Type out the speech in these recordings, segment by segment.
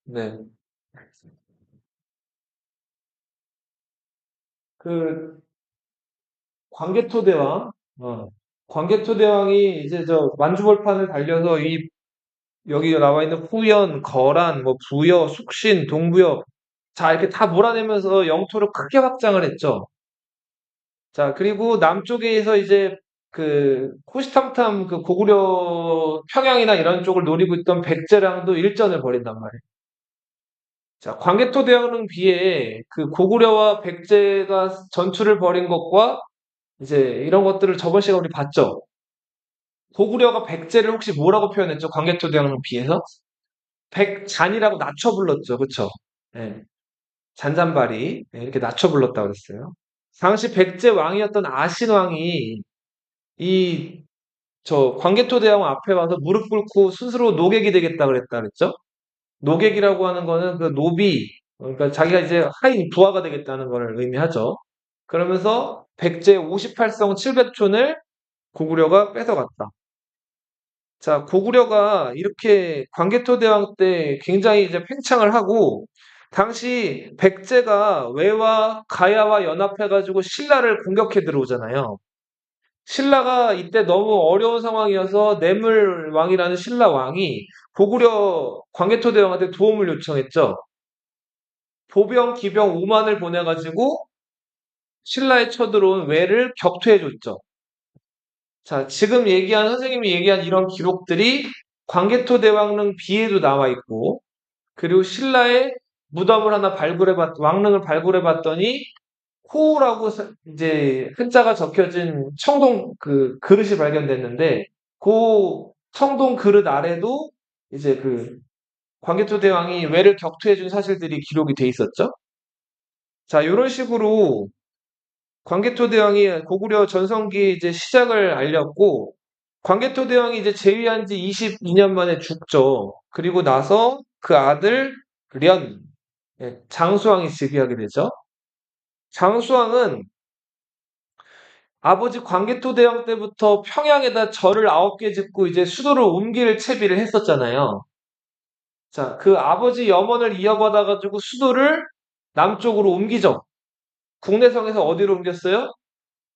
네. 그 광개토대왕, 어, 광개토대왕이 이제 저 만주벌판을 달려서 이 여기 나와 있는 후연, 거란, 뭐 부여, 숙신, 동부여 자 이렇게 다 몰아내면서 영토를 크게 확장을 했죠. 자 그리고 남쪽에서 이제 그 호시탐탐 그 고구려 평양이나 이런 쪽을 노리고 있던 백제랑도 일전을 벌인단 말이에요. 자 광개토대왕릉 비해 그 고구려와 백제가 전투를 벌인 것과 이제 이런 것들을 저번 시간에 우리 봤죠. 고구려가 백제를 혹시 뭐라고 표현했죠? 광개토대왕릉 비해서? 백잔이라고 낮춰 불렀죠. 그쵸? 예, 잔잔바리. 예, 이렇게 낮춰 불렀다고 그랬어요. 당시 백제 왕이었던 아신왕이 이 저 광개토대왕 앞에 와서 무릎 꿇고 스스로 노객이 되겠다 그랬다 그랬죠? 노객이라고 하는 거는 그 노비, 그러니까 자기가 이제 하인 부하가 되겠다는 걸 의미하죠. 그러면서 백제 58성 700촌을 고구려가 뺏어갔다. 자, 고구려가 이렇게 광개토대왕 때 굉장히 이제 팽창을 하고, 당시 백제가 외와 가야와 연합해가지고 신라를 공격해 들어오잖아요. 신라가 이때 너무 어려운 상황이어서 내물왕이라는 신라 왕이 고구려 광개토대왕한테 도움을 요청했죠. 보병, 기병 5만을 보내가지고 신라에 쳐들어온 외를 격퇴해줬죠. 자, 지금 선생님이 얘기한 이런 기록들이 광개토대왕릉 비에도 나와 있고, 그리고 신라의 무덤을 하나 왕릉을 발굴해 봤더니, 호라고 이제 한자가 적혀진 청동 그 그릇이 발견됐는데, 그 청동 그릇 아래도 이제 그 광개토대왕이 외를 격투해준 사실들이 기록이 돼 있었죠. 자, 이런 식으로 광개토대왕이 고구려 전성기 이제 시작을 알렸고, 광개토대왕이 이제 재위한 지 22년 만에 죽죠. 그리고 나서 그 아들 련, 예, 장수왕이 즉위하게 되죠. 장수왕은 아버지 광개토대왕 때부터 평양에다 절을 9개 짓고 이제 수도를 옮길 채비를 했었잖아요. 자, 그 아버지 염원을 이어받아가지고 수도를 남쪽으로 옮기죠. 국내성에서 어디로 옮겼어요?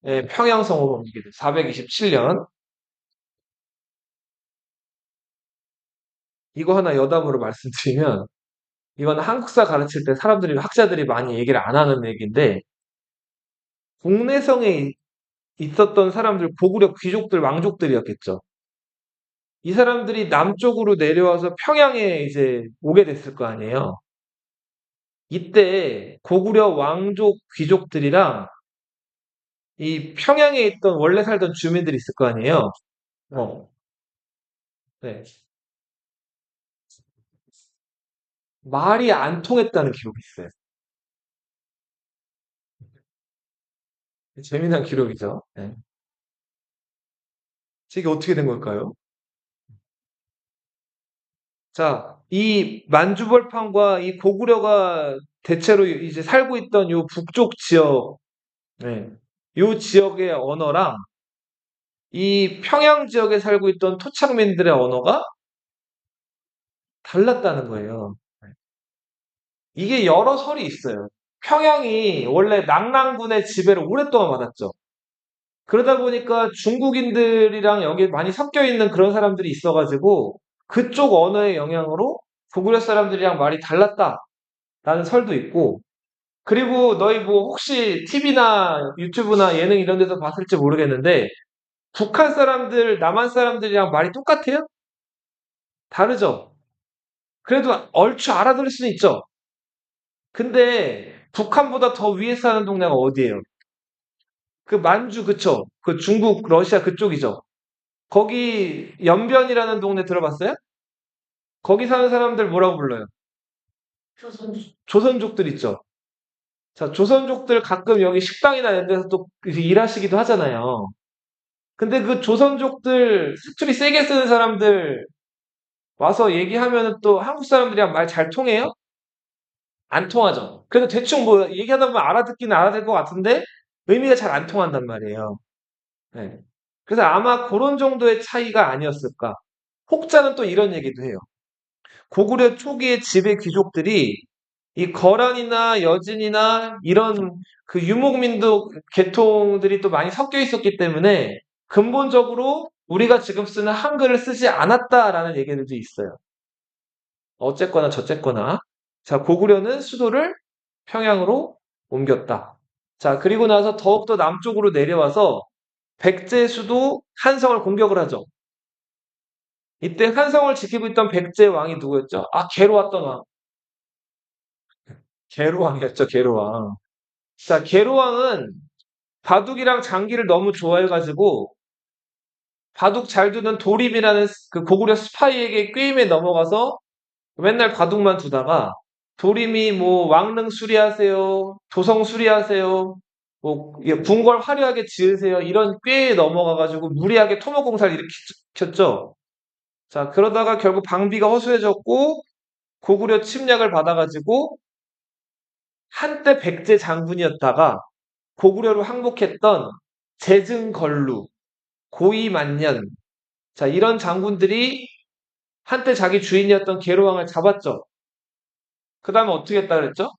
예, 평양성으로 옮기게 돼요. 427년. 이거 하나 여담으로 말씀드리면, 이건 한국사 가르칠 때 학자들이 많이 얘기를 안 하는 얘기인데, 국내성에 있었던 사람들, 고구려 귀족들, 왕족들이었겠죠. 이 사람들이 남쪽으로 내려와서 평양에 이제 오게 됐을 거 아니에요. 이때 고구려 왕족 귀족들이랑 이 평양에 있던 원래 살던 주민들이 있을 거 아니에요. 어, 네. 말이 안 통했다는 기록이 있어요. 재미난 기록이죠. 네. 이게 어떻게 된 걸까요? 자, 이 만주벌판과 이 고구려가 대체로 이제 살고 있던 요 북쪽 지역, 네. 요 지역의 언어랑 이 평양 지역에 살고 있던 토착민들의 언어가 달랐다는 거예요. 이게 여러 설이 있어요. 평양이 원래 낙랑군의 지배를 오랫동안 받았죠. 그러다 보니까 중국인들이랑 여기 많이 섞여 있는 그런 사람들이 있어가지고 그쪽 언어의 영향으로 고구려 사람들이랑 말이 달랐다라는 설도 있고, 그리고 너희 뭐 혹시 TV나 유튜브나 예능 이런 데서 봤을지 모르겠는데 북한 사람들, 남한 사람들이랑 말이 똑같아요? 다르죠? 그래도 얼추 알아들을 수는 있죠. 근데 북한보다 더 위에 사는 동네가 어디예요? 그 만주 그쵸? 그 중국, 러시아 그쪽이죠. 거기 연변이라는 동네 들어봤어요? 거기 사는 사람들 뭐라고 불러요? 조선족들 있죠. 자, 조선족들 가끔 여기 식당이나 이런 데서 또 일하시기도 하잖아요. 근데 그 조선족들 사투리 세게 쓰는 사람들 와서 얘기하면은 또 한국 사람들이랑 말 잘 통해요? 안 통하죠. 그래서 대충 뭐 얘기하다 보면 알아듣기는 알아들 것 같은데 의미가 잘 안 통한단 말이에요. 네. 그래서 아마 그런 정도의 차이가 아니었을까. 혹자는 또 이런 얘기도 해요. 고구려 초기의 지배 귀족들이 이 거란이나 여진이나 이런 그 유목민족 계통들이 또 많이 섞여 있었기 때문에 근본적으로 우리가 지금 쓰는 한글을 쓰지 않았다라는 얘기들도 있어요. 어쨌거나 저쨌거나. 자, 고구려는 수도를 평양으로 옮겼다. 자, 그리고 나서 더욱더 남쪽으로 내려와서 백제 수도 한성을 공격을 하죠. 이때 한성을 지키고 있던 백제 왕이 누구였죠? 아, 계로왔던 왕. 계로왕이었죠, 계로왕. 자, 계로왕은 바둑이랑 장기를 너무 좋아해가지고 바둑 잘 두는 도림이라는 그 고구려 스파이에게 게임에 넘어가서 맨날 바둑만 두다가 도림이 뭐 왕릉 수리하세요, 도성 수리하세요, 뭐 궁궐 화려하게 지으세요 이런 꾀에 넘어가가지고 무리하게 토목공사를 일으켰죠. 자, 그러다가 결국 방비가 허술해졌고 고구려 침략을 받아가지고 한때 백제 장군이었다가 고구려로 항복했던 재증걸루, 고이만년, 자 이런 장군들이 한때 자기 주인이었던 계로왕을 잡았죠. 그 다음에 어떻게 했다 그랬죠?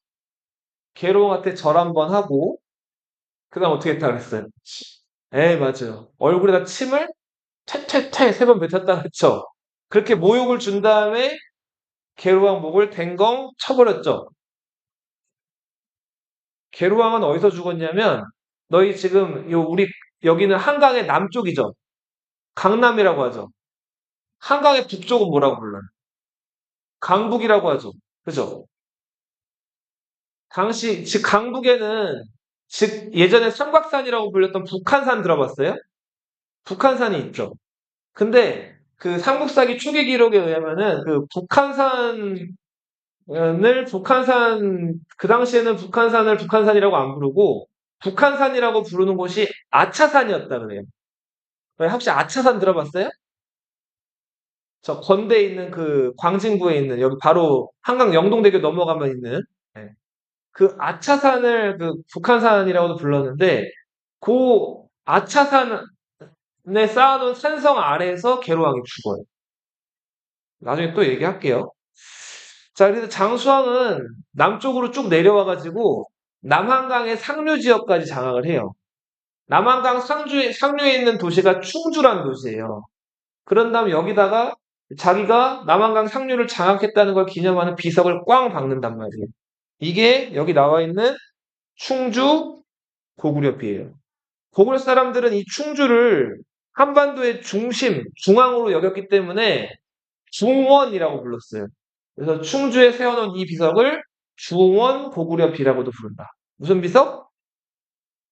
계로왕한테 절 한번 하고 그 다음 어떻게 했다 그랬어요? 에 맞아요. 얼굴에다 침을 퇴퇴퇴 세 번 뱉었다 그랬죠. 그렇게 모욕을 준 다음에 계로왕 목을 댕공 쳐버렸죠. 계로왕은 어디서 죽었냐면 너희 지금 우리 여기는 한강의 남쪽이죠. 강남이라고 하죠. 한강의 북쪽은 뭐라고 불러요? 강북이라고 하죠. 그죠? 당시 즉 강북에는 즉 예전에 삼각산이라고 불렸던 북한산 들어봤어요? 북한산이 있죠. 근데 그 삼국사기 초기 기록에 의하면은 그 북한산 그 당시에는 북한산을 북한산이라고 안 부르고 북한산이라고 부르는 곳이 아차산이었다 그래요. 혹시 아차산 들어봤어요? 저 건대에 있는 그 광진구에 있는 여기 바로 한강 영동대교 넘어가면 있는 네. 그 아차산을 그 북한산이라고도 불렀는데 그 아차산에 쌓아놓은 산성 아래에서 계로왕이 죽어요. 나중에 또 얘기할게요. 자, 그래서 장수왕은 남쪽으로 쭉 내려와가지고 남한강의 상류 지역까지 장악을 해요. 남한강 상류에 있는 도시가 충주라는 도시예요. 그런 다음 여기다가 자기가 남한강 상류를 장악했다는 걸 기념하는 비석을 꽝 박는단 말이에요. 이게 여기 나와 있는 충주 고구려비예요. 고구려 사람들은 이 충주를 한반도의 중심, 중앙으로 여겼기 때문에 중원이라고 불렀어요. 그래서 충주에 세워놓은 이 비석을 중원 고구려비라고도 부른다. 무슨 비석?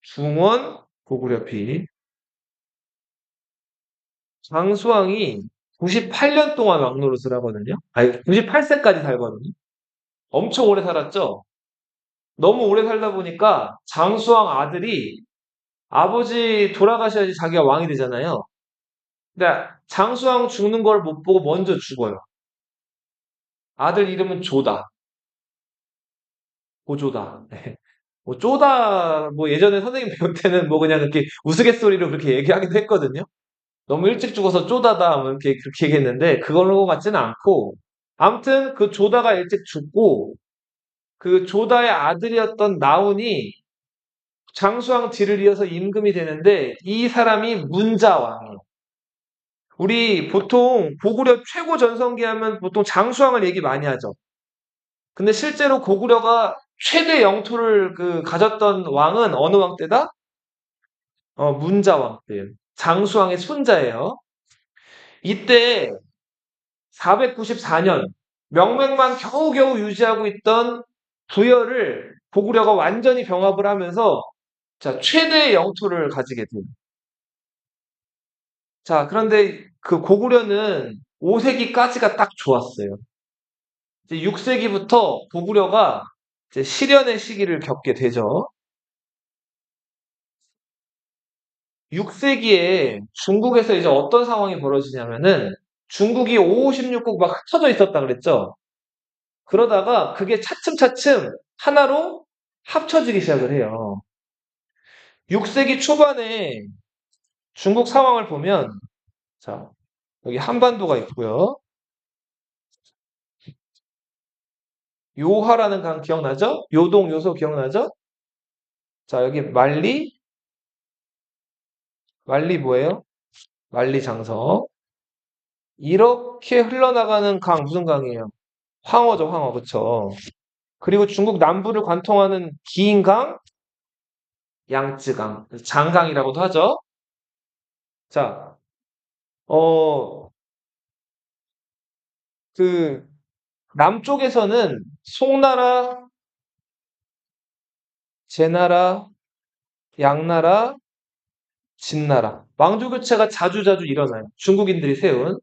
중원 고구려비. 장수왕이 98년 동안 왕노릇을 하거든요. 아니, 98세까지 살거든요. 엄청 오래 살았죠? 너무 오래 살다 보니까 장수왕 아들이 아버지 돌아가셔야지 자기가 왕이 되잖아요. 근데 장수왕 죽는 걸 못 보고 먼저 죽어요. 아들 이름은 조다. 고조다. 네. 뭐 쪼다 뭐 예전에 선생님 배울 때는 뭐 그냥 이렇게 우스갯소리로 그렇게 얘기하기도 했거든요. 너무 일찍 죽어서 쪼다다 뭐 이렇게 그렇게 얘기했는데 그걸로 같지는 않고 아무튼 그 조다가 일찍 죽고 그 조다의 아들이었던 나훈이 장수왕 뒤를 이어서 임금이 되는데 이 사람이 문자왕이에요. 우리 보통 고구려 최고 전성기 하면 보통 장수왕을 얘기 많이 하죠. 근데 실제로 고구려가 최대 영토를 그 가졌던 왕은 어느 왕 때다? 문자왕 때예요. 장수왕의 손자예요. 이때 494년 명맥만 겨우겨우 유지하고 있던 부여를 고구려가 완전히 병합을 하면서 자, 최대의 영토를 가지게 돼요. 자, 그런데 그 고구려는 5세기까지가 딱 좋았어요. 이제 6세기부터 고구려가 이제 실현의 시기를 겪게 되죠. 6세기에 중국에서 이제 어떤 상황이 벌어지냐면은 중국이 5, 16국 막 흩어져 있었다 그랬죠. 그러다가 그게 차츰차츰 하나로 합쳐지기 시작을 해요. 6세기 초반에 중국 상황을 보면 자, 여기 한반도가 있고요. 요하라는 강 기억나죠? 요동, 요소 기억나죠? 자, 여기 만리 뭐예요? 만리장성. 이렇게 흘러나가는 강, 무슨 강이에요? 황허죠, 황허. 그쵸? 그리고 중국 남부를 관통하는 긴 강, 양쯔강. 장강이라고도 하죠. 자, 어, 그, 남쪽에서는 송나라, 제나라, 양나라, 진나라. 왕조 교체가 자주자주 일어나요. 중국인들이 세운.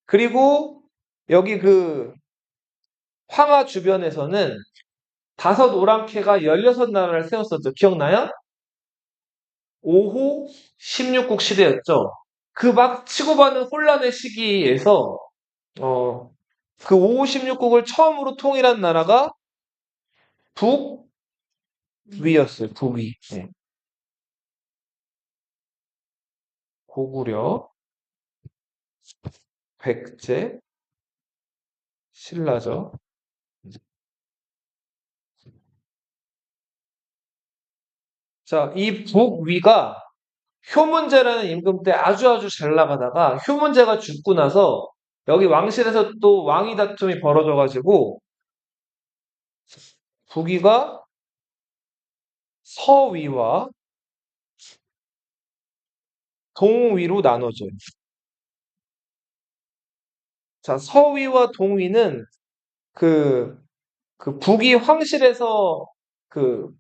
그리고 여기 그 황하 주변에서는 다섯 오랑캐가 16나라를 세웠었죠. 기억나요? 5호 16국 시대였죠. 그 막 치고받는 혼란의 시기에서 어, 그 5호 16국을 처음으로 통일한 나라가 북위였어요. 북위. 네. 고구려, 백제, 신라죠. 자, 이 북위가 효문제라는 임금 때 아주 아주 잘 나가다가 효문제가 죽고 나서 여기 왕실에서 또 왕위 다툼이 벌어져가지고 북위가 서위와 동위로 나눠져요. 자, 서위와 동위는 그, 그 북위 황실에서 그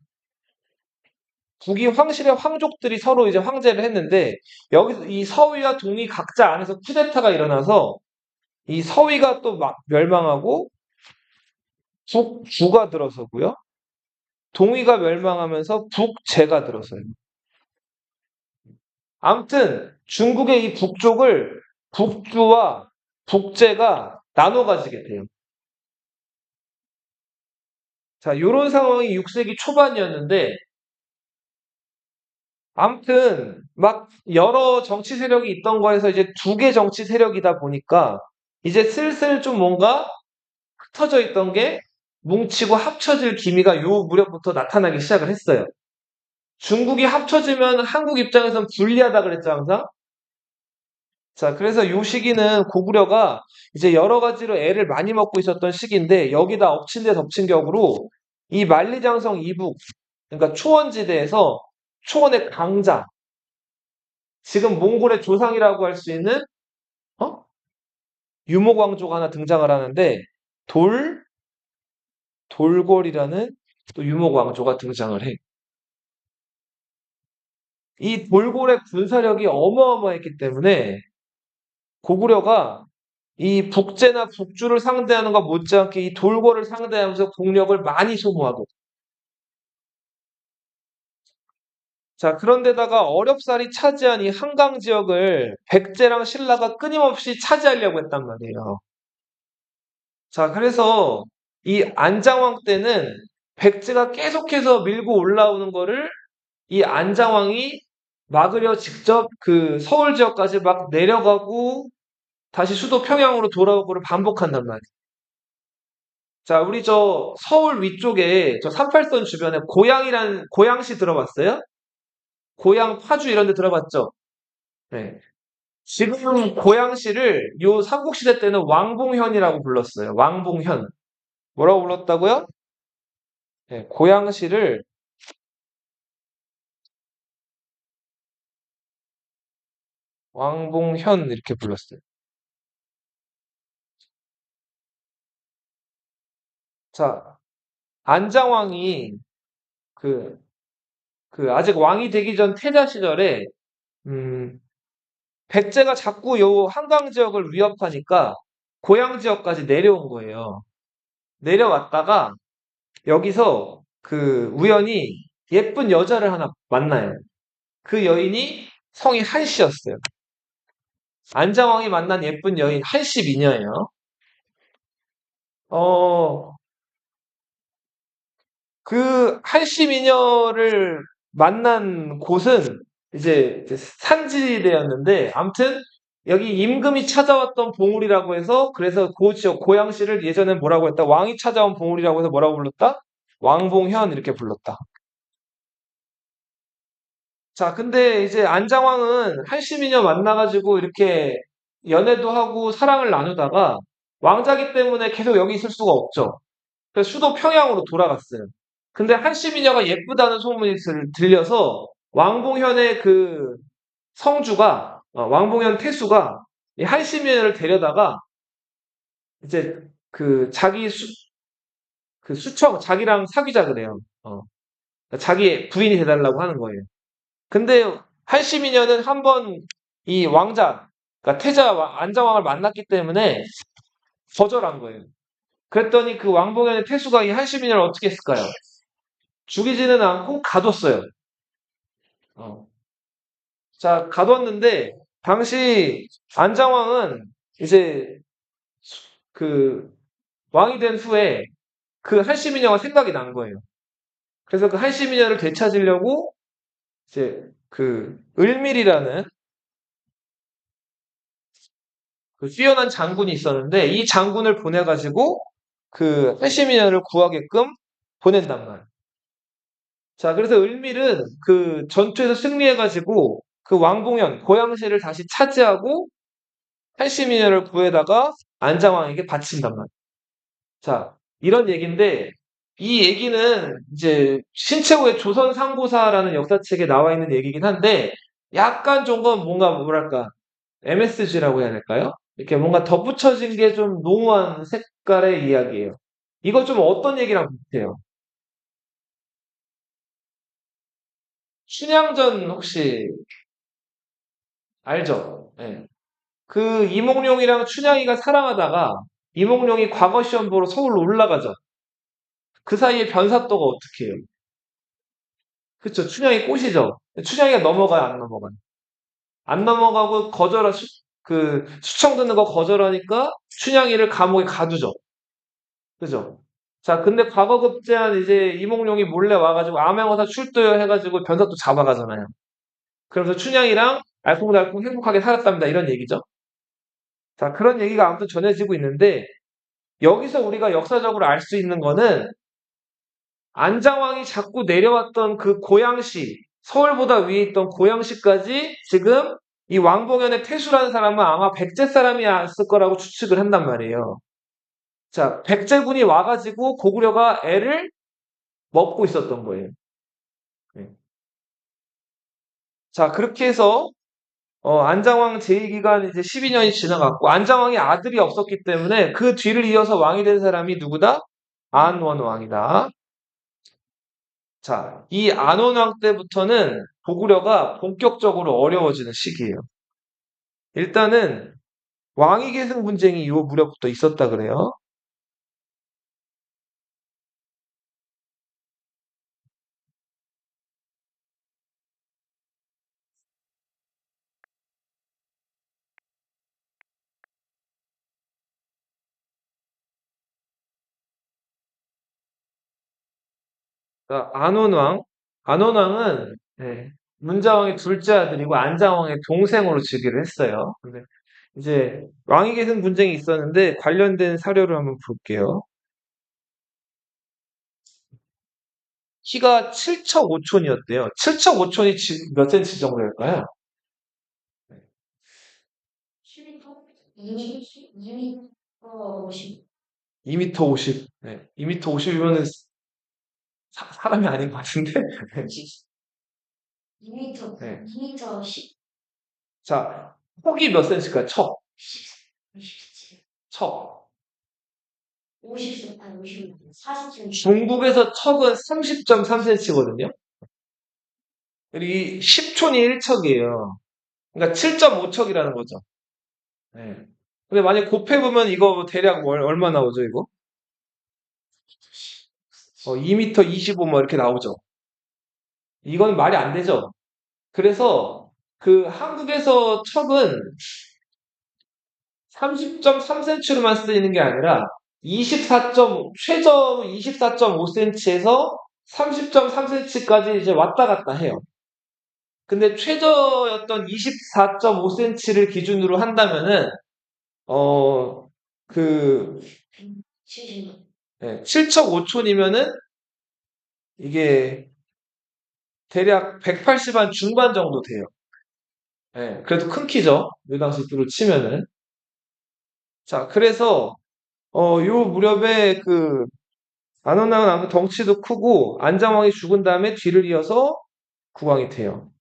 북위 황실의 황족들이 서로 이제 황제를 했는데 여기서 이 서위와 동위 각자 안에서 쿠데타가 일어나서 이 서위가 또 막 멸망하고 북주가 들어서고요. 동위가 멸망하면서 북제가 들어서요. 아무튼 중국의 이 북쪽을 북주와 북제가 나눠 가지게 돼요. 자, 요런 상황이 6세기 초반이었는데 아무튼 막 여러 정치 세력이 있던 거에서 이제 두 개 정치 세력이다 보니까 이제 슬슬 좀 뭔가 흩어져 있던 게 뭉치고 합쳐질 기미가 요 무렵부터 나타나기 시작을 했어요. 중국이 합쳐지면 한국 입장에선 불리하다 그랬죠, 항상. 자, 그래서 요 시기는 고구려가 이제 여러 가지로 애를 많이 먹고 있었던 시기인데 여기다 엎친 데 덮친 격으로 이 만리장성 이북, 그러니까 초원지대에서 초원의 강자, 지금 몽골의 조상이라고 할 수 있는 어? 유목왕조가 하나 등장을 하는데 돌, 돌궐이라는 또 유목왕조가 등장을 해. 이 돌궐의 군사력이 어마어마했기 때문에 고구려가 이 북제나 북주를 상대하는 것 못지않게 이 돌궐을 상대하면서 국력을 많이 소모하고. 자, 그런데다가 어렵사리 차지한 이 한강 지역을 백제랑 신라가 끊임없이 차지하려고 했단 말이에요. 자, 그래서 이 안장왕 때는 백제가 계속해서 밀고 올라오는 거를 이 안장왕이 막으려 직접 그 서울 지역까지 막 내려가고 다시 수도 평양으로 돌아오고를 반복한단 말이에요. 자, 우리 저 서울 위쪽에 저 38선 주변에 고양이라는 고양시 들어봤어요? 고양 파주 이런 데 들어봤죠? 네. 지금 고양시를 요 삼국시대 때는 왕봉현이라고 불렀어요. 왕봉현. 뭐라고 불렀다고요? 네, 고양시를 왕봉현 이렇게 불렀어요. 자, 안장왕이 그, 그 아직 왕이 되기 전 태자 시절에 음, 백제가 자꾸 요 한강 지역을 위협하니까 고양 지역까지 내려온 거예요. 내려왔다가 여기서 그 우연히 예쁜 여자를 하나 만나요. 그 여인이 성이 한씨였어요. 안장왕이 만난 예쁜 여인 한씨 미녀예요. 어, 그 한씨 미녀를 만난 곳은 이제 산지대였는데, 아무튼 여기 임금이 찾아왔던 봉우리라고 해서 그래서 그 지역 고양시를 예전에 뭐라고 했다? 왕이 찾아온 봉우리라고 해서 뭐라고 불렀다? 왕봉현 이렇게 불렀다. 자, 근데 이제 안장왕은 한시미녀 만나가지고 이렇게 연애도 하고 사랑을 나누다가 왕자기 때문에 계속 여기 있을 수가 없죠. 그래서 수도 평양으로 돌아갔어요. 근데 한시미녀가 예쁘다는 소문이 들려서 왕봉현의 그 성주가 왕봉현 태수가 이 한시미녀를 데려다가 이제 그 그 수청 자기랑 사귀자 그래요. 자기 부인이 돼달라고 하는 거예요. 근데 한시미녀는 한번 이 왕자, 그러니까 안자왕을 만났기 때문에 거절한 거예요. 그랬더니 그 왕봉현의 태수가 이 한시미녀를 어떻게 했을까요? 죽이지는 않고 가뒀어요. 어. 자, 가뒀는데 당시 안장왕은 이제 그 왕이 된 후에 그 한시미녀가 생각이 난 거예요. 그래서 그 한시미녀를 되찾으려고 이제 그 을밀이라는 그 뛰어난 장군이 있었는데 이 장군을 보내가지고 그 한시미녀를 구하게끔 보낸단 말이에요. 자, 그래서 을밀은 그 전투에서 승리해가지고 그 왕봉현 고양시를 다시 차지하고 한시미녀를 구해다가 안장왕에게 바친단 말이에요. 자, 이런 얘기인데 이 얘기는 이제 신채호의 조선 상고사라는 역사책에 나와 있는 얘기긴 한데 약간 조금 뭔가 뭐랄까 MSG라고 해야 될까요? 이렇게 뭔가 덧붙여진 게 좀 농후한 색깔의 이야기예요. 이거 좀 어떤 얘기랑 비슷해요? 춘향전 혹시 알죠? 예. 그 이몽룡이랑 춘향이가 사랑하다가 이몽룡이 과거 시험 보러 서울로 올라가죠. 그 사이에 변사또가 어떻게 해요? 그쵸? 춘향이 꼬시죠? 춘향이가 넘어가요, 안 넘어가요? 안 넘어가고 그 수청 듣는 거 거절하니까 춘향이를 감옥에 가두죠. 그죠? 자, 근데 과거 급제한 이제 이몽룡이 몰래 와가지고 암행어사 출두요 해가지고 변사또 잡아가잖아요. 그러면서 춘향이랑 알콩달콩 행복하게 살았답니다. 이런 얘기죠. 자, 그런 얘기가 아무튼 전해지고 있는데 여기서 우리가 역사적으로 알 수 있는 거는 안장왕이 자꾸 내려왔던 그 고양시, 서울보다 위에 있던 고양시까지 지금 이 왕봉현의 태수라는 사람은 아마 백제 사람이었을 거라고 추측을 한단 말이에요. 자, 백제군이 와가지고 고구려가 애를 먹고 있었던 거예요. 네. 자, 그렇게 해서 안장왕 제2기간 이제 12년이 지나갔고 안장왕이 아들이 없었기 때문에 그 뒤를 이어서 왕이 된 사람이 누구다? 안원왕이다. 자, 이 안원왕 때부터는 고구려가 본격적으로 어려워지는 시기예요. 일단은 왕위계승 분쟁이 이 무렵부터 있었다 그래요. 그러니까 안원왕은 문자왕의 둘째 아들이고 안장왕의 동생으로 즉위를 했어요. 근데 이제 왕위계승 분쟁이 있었는데 관련된 사료를 한번 볼게요. 키가 7척5촌이었대요. 7척5촌이 지금 몇 센치 정도 될까요? 2m 50. 네. 2m 50이면은 사람이 아닌 것 같은데? 네. 자, 폭이 몇 센치일까요? 척. 중국에서 척은 30.3cm거든요. 그리고 이 10촌이 1척이에요. 그러니까 7.5척이라는 거죠. 네. 근데 만약 곱해보면 이거 대략 얼마 나오죠, 이거? 2m 25 뭐 이렇게 나오죠. 이건 말이 안 되죠. 그래서 그 한국에서 척은 30.3cm로만 쓰이는 게 아니라 24. 최저 24.5cm에서 30.3cm까지 이제 왔다 갔다 해요. 근데 최저였던 24.5cm를 기준으로 한다면은, 어, 그, 7척 5촌이면은 이게 대략 180한 중반 정도 돼요. 그래도 큰 키죠. 요 당시로 치면은. 자, 그래서, 요 무렵에 안원왕은 아무튼 덩치도 크고, 안장왕이 죽은 다음에 뒤를 이어서 국왕이 돼요.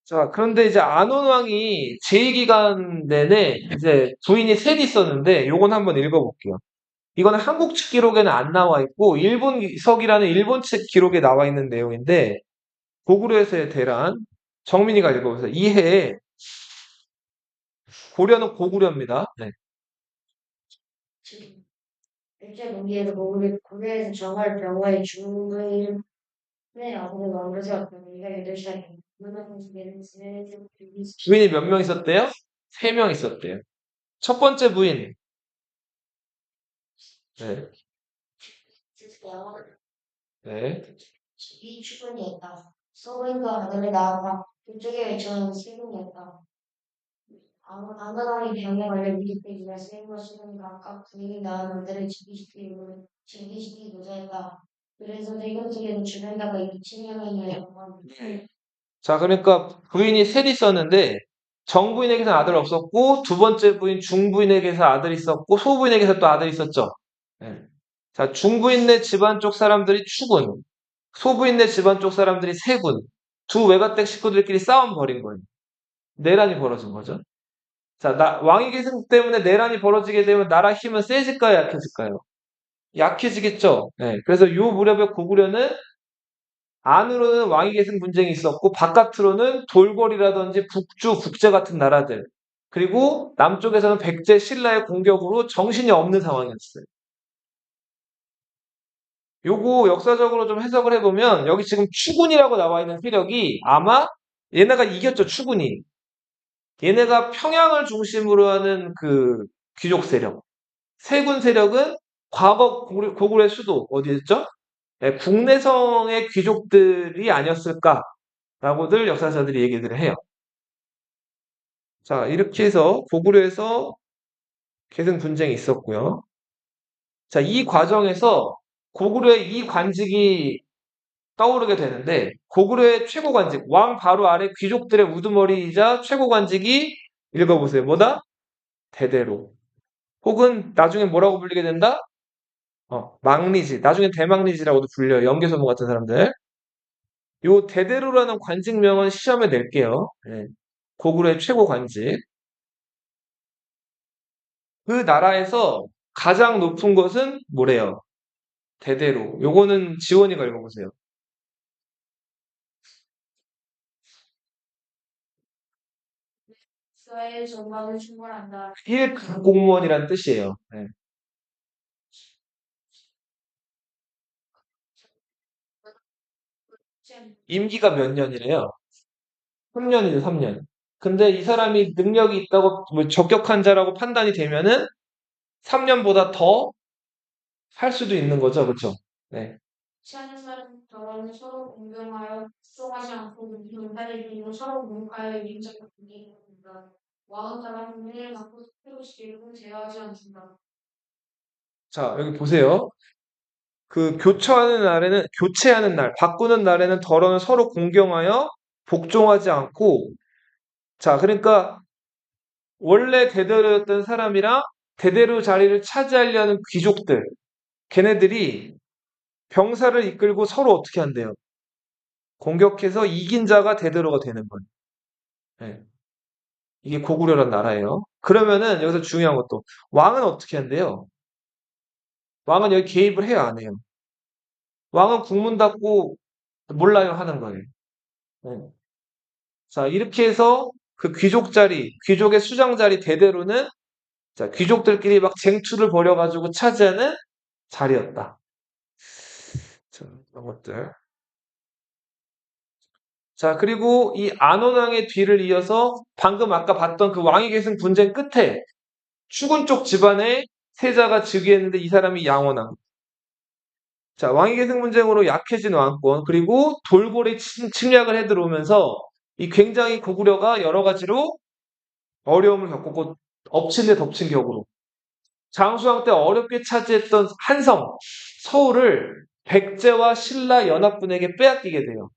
자, 그런데 이제 안원왕이 제2기간 내내 이제 부인이 셋 있었는데, 요건 한번 읽어볼게요. 이거는 한국 측 기록에는 안 나와 있고, 일본석이라는 일본 측 기록에 나와 있는 내용인데, 고구려에서의 대란, 정민이가 읽어보세요. 이해에 고려는 고구려입니다. 네. 일제 동기에서 고려에서 정월 병화의 중부일 네, 아버지 왕으로서 우리가 8살 부인이 몇 명 있었대요? 3명 있었대요. 첫 번째 부인, 네. 네. 이 주군이 있다. 소문과 아들을 낳아가 그쪽에 저는 세군이었다. 아무나라의 병에 걸려 미리빼기가 세고 수는 각각 부인이 낳은 아들을 즉위시키고자 했다. 그래서 세군 측에는 주변다가 2,000명이나 영광. 자, 그러니까 부인이 셋 있었는데, 정부인에게서 아들 없었고, 두 번째 부인 중부인에게서 아들 있었고, 소부인에게서 또 아들 있었죠. 네. 자, 중부인네 집안 쪽 사람들이 추군, 소부인네 집안 쪽 사람들이 세군, 두 외가댁 식구들끼리 싸움 벌인 거예요. 내란이 벌어진 거죠. 자, 왕위 계승 때문에 내란이 벌어지게 되면 나라 힘은 세질까요, 약해질까요? 약해지겠죠. 네. 그래서 요 무렵에 고구려는 안으로는 왕위 계승 분쟁이 있었고 바깥으로는 돌궐이라든지 북주, 국제 같은 나라들 그리고 남쪽에서는 백제, 신라의 공격으로 정신이 없는 상황이었어요. 요거 역사적으로 좀 해석을 해보면 여기 지금 추군이라고 나와 있는 세력이 아마 얘네가 이겼죠, 추군이. 얘네가 평양을 중심으로 하는 그 귀족 세력. 세군 세력은 과거 고구려의 수도 어디였죠? 국내성의 귀족들이 아니었을까라고들 역사자들이 얘기를 해요. 자, 이렇게 해서 고구려에서 계승 분쟁이 있었고요. 자, 이 과정에서 고구려의 이 관직이 떠오르게 되는데 고구려의 최고 관직, 왕 바로 아래 귀족들의 우두머리이자 최고 관직이 읽어보세요. 뭐다? 대대로. 혹은 나중에 뭐라고 불리게 된다? 망리지. 나중에 대망리지라고도 불려요. 영계소문 같은 사람들. 요 대대로라는 관직명은 시험에 낼게요. 네. 고구려의 최고 관직. 그 나라에서 가장 높은 것은 뭐래요? 대대로. 요거는 지원이가 읽어보세요. 사회의 전반을 충분한다. 1급 공무원이란 뜻이에요. 네. 임기가 몇 년이래요? 3년이죠, 3년. 근데 이 사람이 능력이 있다고 뭐 적격한 자라고 판단이 되면은 3년보다 더 할 수도 있는 거죠. 그렇죠? 네. 취하는 사람 더러는 서로 공경하여 수송하지 않고 눈발을 들이고 서로 공격하여 인적을 공개합니다. 왕은 다만 국민을 갖고 스스로 시키고 제어하지 않습니다. 자, 여기 보세요. 교체하는 날, 바꾸는 날에는 더러는 서로 공경하여 복종하지 않고, 자, 그러니까 원래 대대로였던 사람이랑 대대로 자리를 차지하려는 귀족들, 걔네들이 병사를 이끌고 서로 어떻게 한대요? 공격해서 이긴 자가 대대로가 되는 거예요. 네. 이게 고구려란 나라예요. 그러면은 여기서 중요한 것도 왕은 어떻게 한대요? 왕은 여기 개입을 해요, 안 해요? 왕은 국문 닫고 몰라요 하는 거예요. 네. 자, 이렇게 해서 그 귀족 자리, 귀족의 수장 자리 대대로는 자, 귀족들끼리 막 쟁투를 벌여가지고 차지하는 자리였다. 자, 이런 것들. 자, 그리고 이 안원왕의 뒤를 이어서 방금 아까 봤던 그 왕위 계승 분쟁 끝에 추군 쪽 집안의 세자가 즉위했는데 이 사람이 양원왕. 자, 왕위계승 분쟁으로 약해진 왕권, 그리고 돌고래 침략을 해 들어오면서 이 굉장히 고구려가 여러 가지로 어려움을 겪었고, 엎친 데 덮친 격으로. 장수왕 때 어렵게 차지했던 한성, 서울을 백제와 신라 연합군에게 빼앗기게 돼요.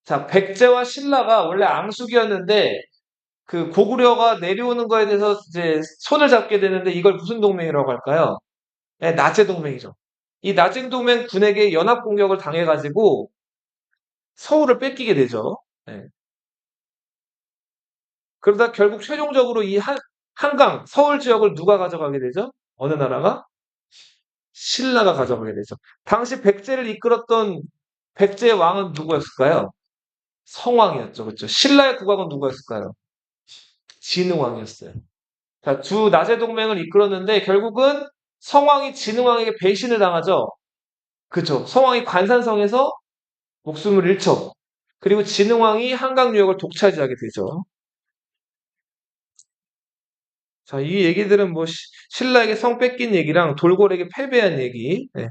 자, 백제와 신라가 원래 앙숙이었는데, 그 고구려가 내려오는 거에 대해서 이제 손을 잡게 되는데, 이걸 무슨 동맹이라고 할까요? 네, 나제 동맹이죠. 이 나제 동맹 군에게 연합 공격을 당해가지고 서울을 뺏기게 되죠. 네. 그러다 결국 최종적으로 이 한강, 서울 지역을 누가 가져가게 되죠? 어느 나라가? 신라가 가져가게 되죠. 당시 백제를 이끌었던 백제의 왕은 누구였을까요? 성왕이었죠. 그렇죠. 신라의 국왕은 누구였을까요? 진흥왕이었어요. 자, 두 나제 동맹을 이끌었는데 결국은 성왕이 진흥왕에게 배신을 당하죠. 그죠. 성왕이 관산성에서 목숨을 잃죠. 그리고 진흥왕이 한강 유역을 독차지하게 되죠. 자, 이 얘기들은 뭐 신라에게 성 뺏긴 얘기랑 돌고래에게 패배한 얘기, 네.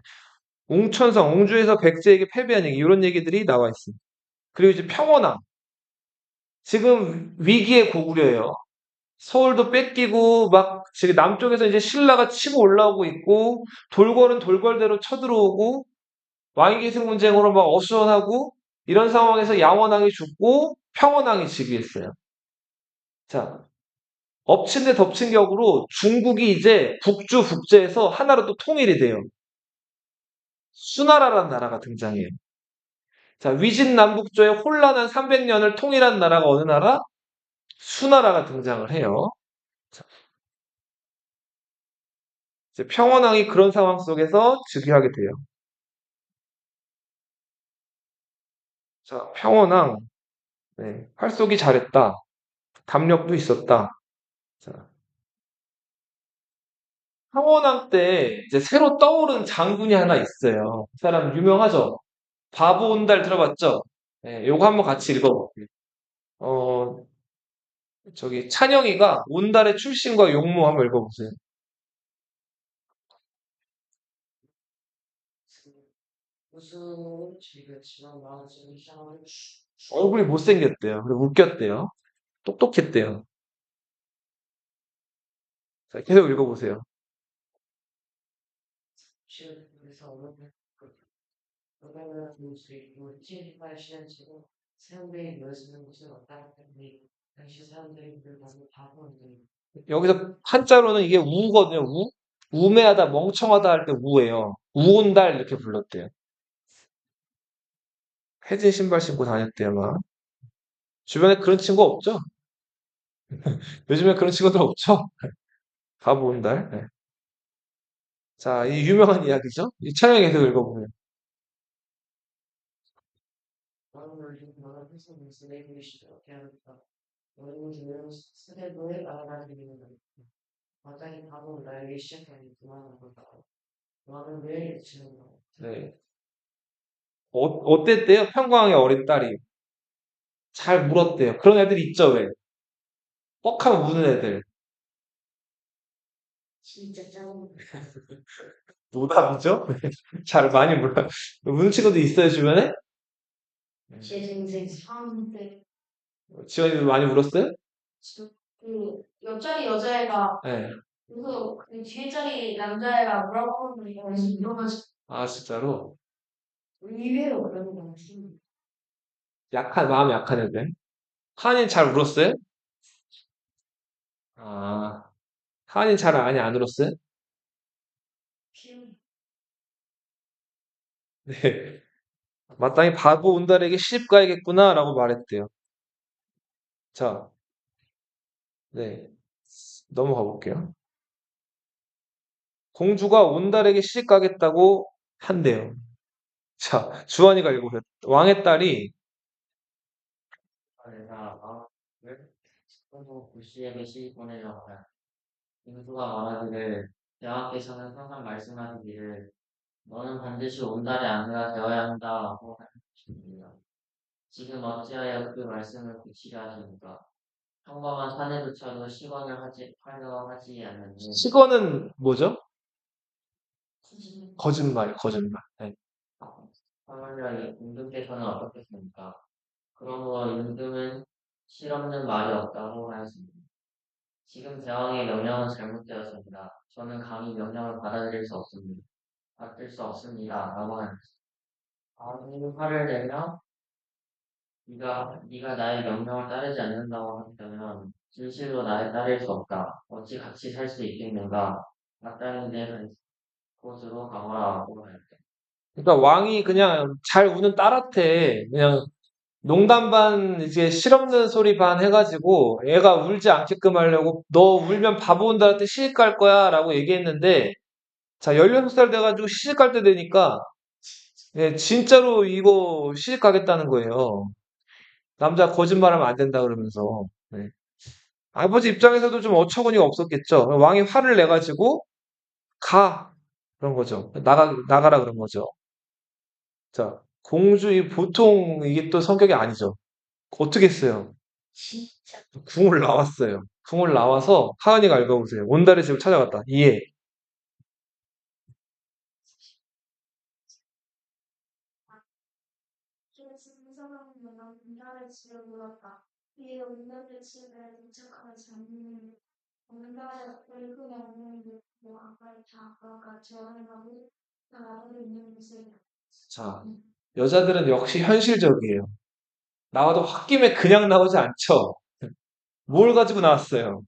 웅천성, 웅주에서 백제에게 패배한 얘기 이런 얘기들이 나와 있습니다. 그리고 이제 평원왕, 지금 위기의 고구려예요. 서울도 뺏기고 막 지금 남쪽에서 이제 신라가 치고 올라오고 있고 돌궐은 돌궐대로 쳐들어오고 왕위계승 분쟁으로 막 어수선하고 이런 상황에서 양원왕이 죽고 평원왕이 즉위했어요. 자, 엎친 데 덮친 격으로 중국이 이제 북주 북제에서 하나로 또 통일이 돼요. 수나라라는 나라가 등장해요. 자, 위진남북조의 혼란한 300년을 통일한 나라가 어느 나라? 수나라가 등장을 해요. 자, 이제 평원왕이 그런 상황 속에서 즉위하게 돼요. 자, 평원왕, 네, 활쏘기 잘했다. 담력도 있었다. 자, 평원왕 때 이제 새로 떠오른 장군이 하나 있어요. 그 사람 유명하죠? 바보 온달 들어봤죠? 네, 요거 한번 같이 읽어볼게요. 어, 저기 찬영이가 온달의 출신과 용모 한번 읽어보세요. 얼굴이 못생겼대요. 그리고 웃겼대요. 똑똑했대요. 자, 계속 읽어보세요. 여기서 한자로는 이게 우거든요. 우? 우매하다, 멍청하다 할 때 우예요. 우온달 이렇게 불렀대요. 해진 신발 신고 다녔대요, 막. 주변에 그런 친구 없죠? 요즘에 그런 친구들 없죠? 바보 온달. 네. 자, 이 유명한 이야기죠? 이 차영에서 읽어보면. 네. 어땠대요? 평광의 어린 딸이. 잘 물었대요. 그런 애들 있죠, 왜? 뻑하면 우는 애들. 노답이죠? 잘 많이 물어요. 우는 친구도 있어요, 주변에? 제 동생 4학년 때 지원이도 많이 울었어요? 그 옆자리 여자애가 네. 그 뒤에 자리 남자애가 뭐라고 하는 거예요? 이러면서 아, 진짜로? 의외로 그런 거 같습니다. 마음 약한 애들. 하은이는 잘 울었어요? 아, 하은이는 잘 많이 안 울었어요? 네. 마땅히 바보 온달에게 시집 가야겠구나라고 말했대요. 자, 네. 넘어가 볼게요. 공주가 온달에게 시집 가겠다고 한대요. 자, 주환이가 읽어보세요. 왕의 딸이 인수가 말하기를 여호와께서는 항상 말씀하시기를 너는 반드시 온달의 아내가 되어야 한다고 하십니다. 지금 어찌하여 그 말씀을 고치려 하십니까? 평범한 사내조차도 시건을 하려 하지 않는데 시건은 뭐죠? 거짓말, 거짓말. 네. 그러면 임금께서는 어떻겠습니까? 그러므로 임금은 실없는 말이 없다고 하였습니다. 지금 대왕의 명령은 잘못되었습니다. 저는 감히 명령을 받아들일 수 없습니다. 받을 수 없습니다. 라고 하였습니다. 왕이 화를 내며 네가 나의 명령을 따르지 않는다고 한다면 진실로 나에 따를 수 없다. 어찌 같이 살 수 있겠는가? 마땅히 내 곳으로 가거라고 하였다. 그러니까 왕이 그냥 잘 우는 딸한테 그냥 농담 반 이제 실없는 소리 반 해가지고 애가 울지 않게끔 하려고 너 울면 바보 온다한테 시집 갈 거야 라고 얘기했는데 자 16살 돼가지고 시집 갈 때 되니까 예, 진짜로 이거 시집 가겠다는 거예요. 남자 거짓말하면 안 된다 그러면서 네. 아버지 입장에서도 좀 어처구니가 없었겠죠. 왕이 화를 내가지고 가 그런 거죠. 나가라 그런 거죠. 자 공주 이 보통 이게 또 성격이 아니죠. 어떻게 했어요? 궁을 나왔어요. 궁을 나와서 하은이가 읽어보세요. 온달의 집을 찾아갔다. 이해. 그래서 무서워하는 문화를 지어 물었다. 이에 문화를 집에 도착하는 장면은 뭔가를 긁고 나오는 뭐 아까의 아까가 저항하고 나를 있는 모습. 자, 여자들은 역시 현실적이에요. 나와도 홧김에 그냥 나오지 않죠. 뭘 가지고 나왔어요?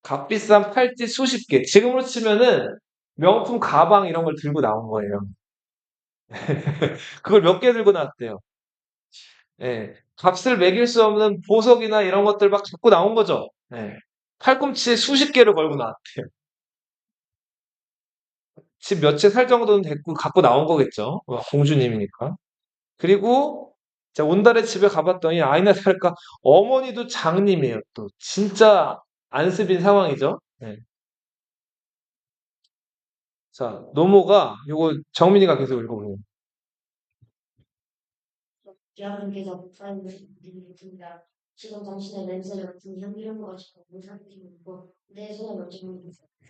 값비싼 팔찌 수십 개. 지금으로 치면은 명품 가방 이런 걸 들고 나온 거예요. 그걸 몇 개 들고 나왔대요. 예. 값을 매길 수 없는 보석이나 이런 것들 막 갖고 나온 거죠. 예. 팔꿈치에 수십 개를 걸고 나왔대요. 집 몇 채 살 정도는 됐고 갖고 나온 거겠죠. 공주님이니까. 그리고 자, 온달의 집에 가봤더니 아이나 다를까 어머니도 장님이에요. 또 진짜 안습인 상황이죠. 네. 자, 노모가 요거 정민이가 계속 읽어보세요. 여러분께서 북한을 드립니다. 지금 당신의 냄새를 맡은 향기로운 것이 무상이고 내 손에 놓치는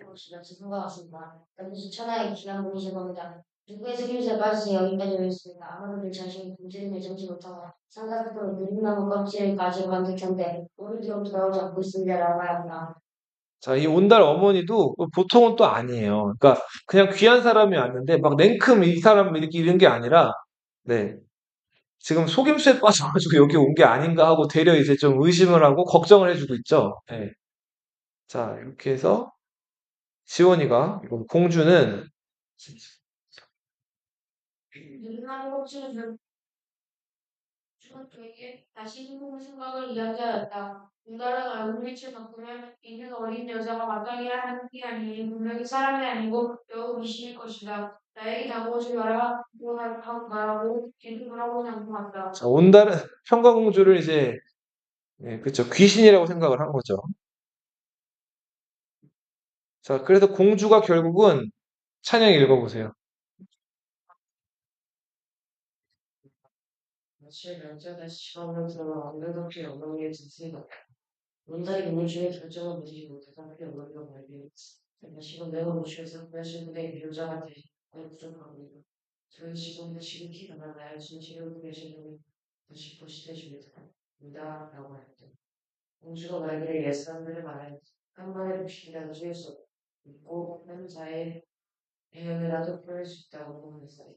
것이다. 죄송과 같습니다. 당신 천하의 귀한 분이신 겁니다. 누구의 생일에 빠져서 여기까지 오셨습니까? 아마도 내 자신이 공주님을 참지 못하고 삼각형으로 느린나무 껍질을 가지고 간듯한데 오늘 뒤로 돌아오지 않고 있습니다라고 합니다. 자, 이 온달 어머니도 보통은 또 아니에요. 그러니까 그냥 귀한 사람이 왔는데 막 냉큼 이 사람 이렇게 이런 게 아니라 네. 지금 속임수에 빠져가지고 여기 온 게 아닌가 하고 되려 이제 좀 의심을 하고 걱정을 해주고 있죠. 네. 자, 이렇게 해서 시원이가 공주는 느린나무 껍질을 그에게 다시 행복의 생각을 이야기하였다. 유다는 얼굴빛을 바꾸면 이는 어린 여자가 마땅히 하는 게 아니니 분명히 사람이 아니고 여우 미신일 것이다. 나에게 다가오지 마라. 하고 말하고 뒤도 돌아보지 않고 간다. 자, 온달은 평강공주를 이제 예, 그쵸 귀신이라고 생각을 한 거죠. 자, 그래서 공주가 결국은 찬양 읽어보세요. 사실 결정된 시험을 들어 완벽하게 엉덩이에 짓습니다. 문달이 공주의 결정을 내리지 못해서 하게 어려워 말게 다시금 내가 모시에서 구하신 분의 비료자가 되어 부족합니다. 저희 지금도 지극히 가난하여 진실을 보고 계신 분이 다시 보시되 주겠습니다. 라고 하였다. 공주가 말기를 옛사람들을 말하여 한 번에 보시기라도 주의소 믿고 한 자의 행위라도 풀릴 수 있다고 했어요.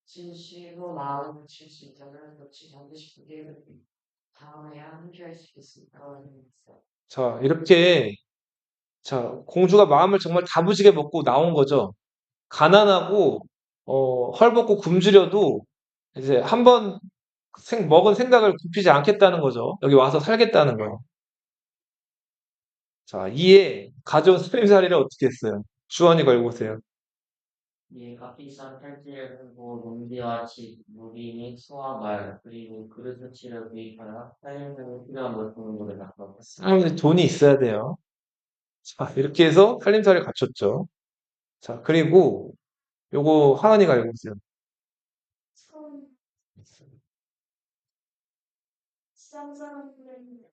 진실로 마음을 붙일 수 있다면 그렇지 반드시 그게 다음에야 함께할 수 있겠습니다. 자, 이렇게 자 공주가 마음을 정말 다부지게 먹고 나온 거죠. 가난하고 헐벗고 굶주려도 이제 한번 먹은 생각을 굽히지 않겠다는 거죠. 여기 와서 살겠다는 거예요. 자, 이에 가져온 살림살이를 어떻게 했어요? 주원이 걸보세요. 이 값비싼 팔찌를 들고 농지와 집, 무기 및 소와 말, 그리고 그릇 수치를 구입하여 살림살이 필요한 물품으로 낚았습니다. 사람들이 돈이 있어야 돼요. 자, 이렇게 해서 살림살이를 갖췄죠. 자, 그리고 요거 하은이가 읽어보세요. 처음 시장 사람들은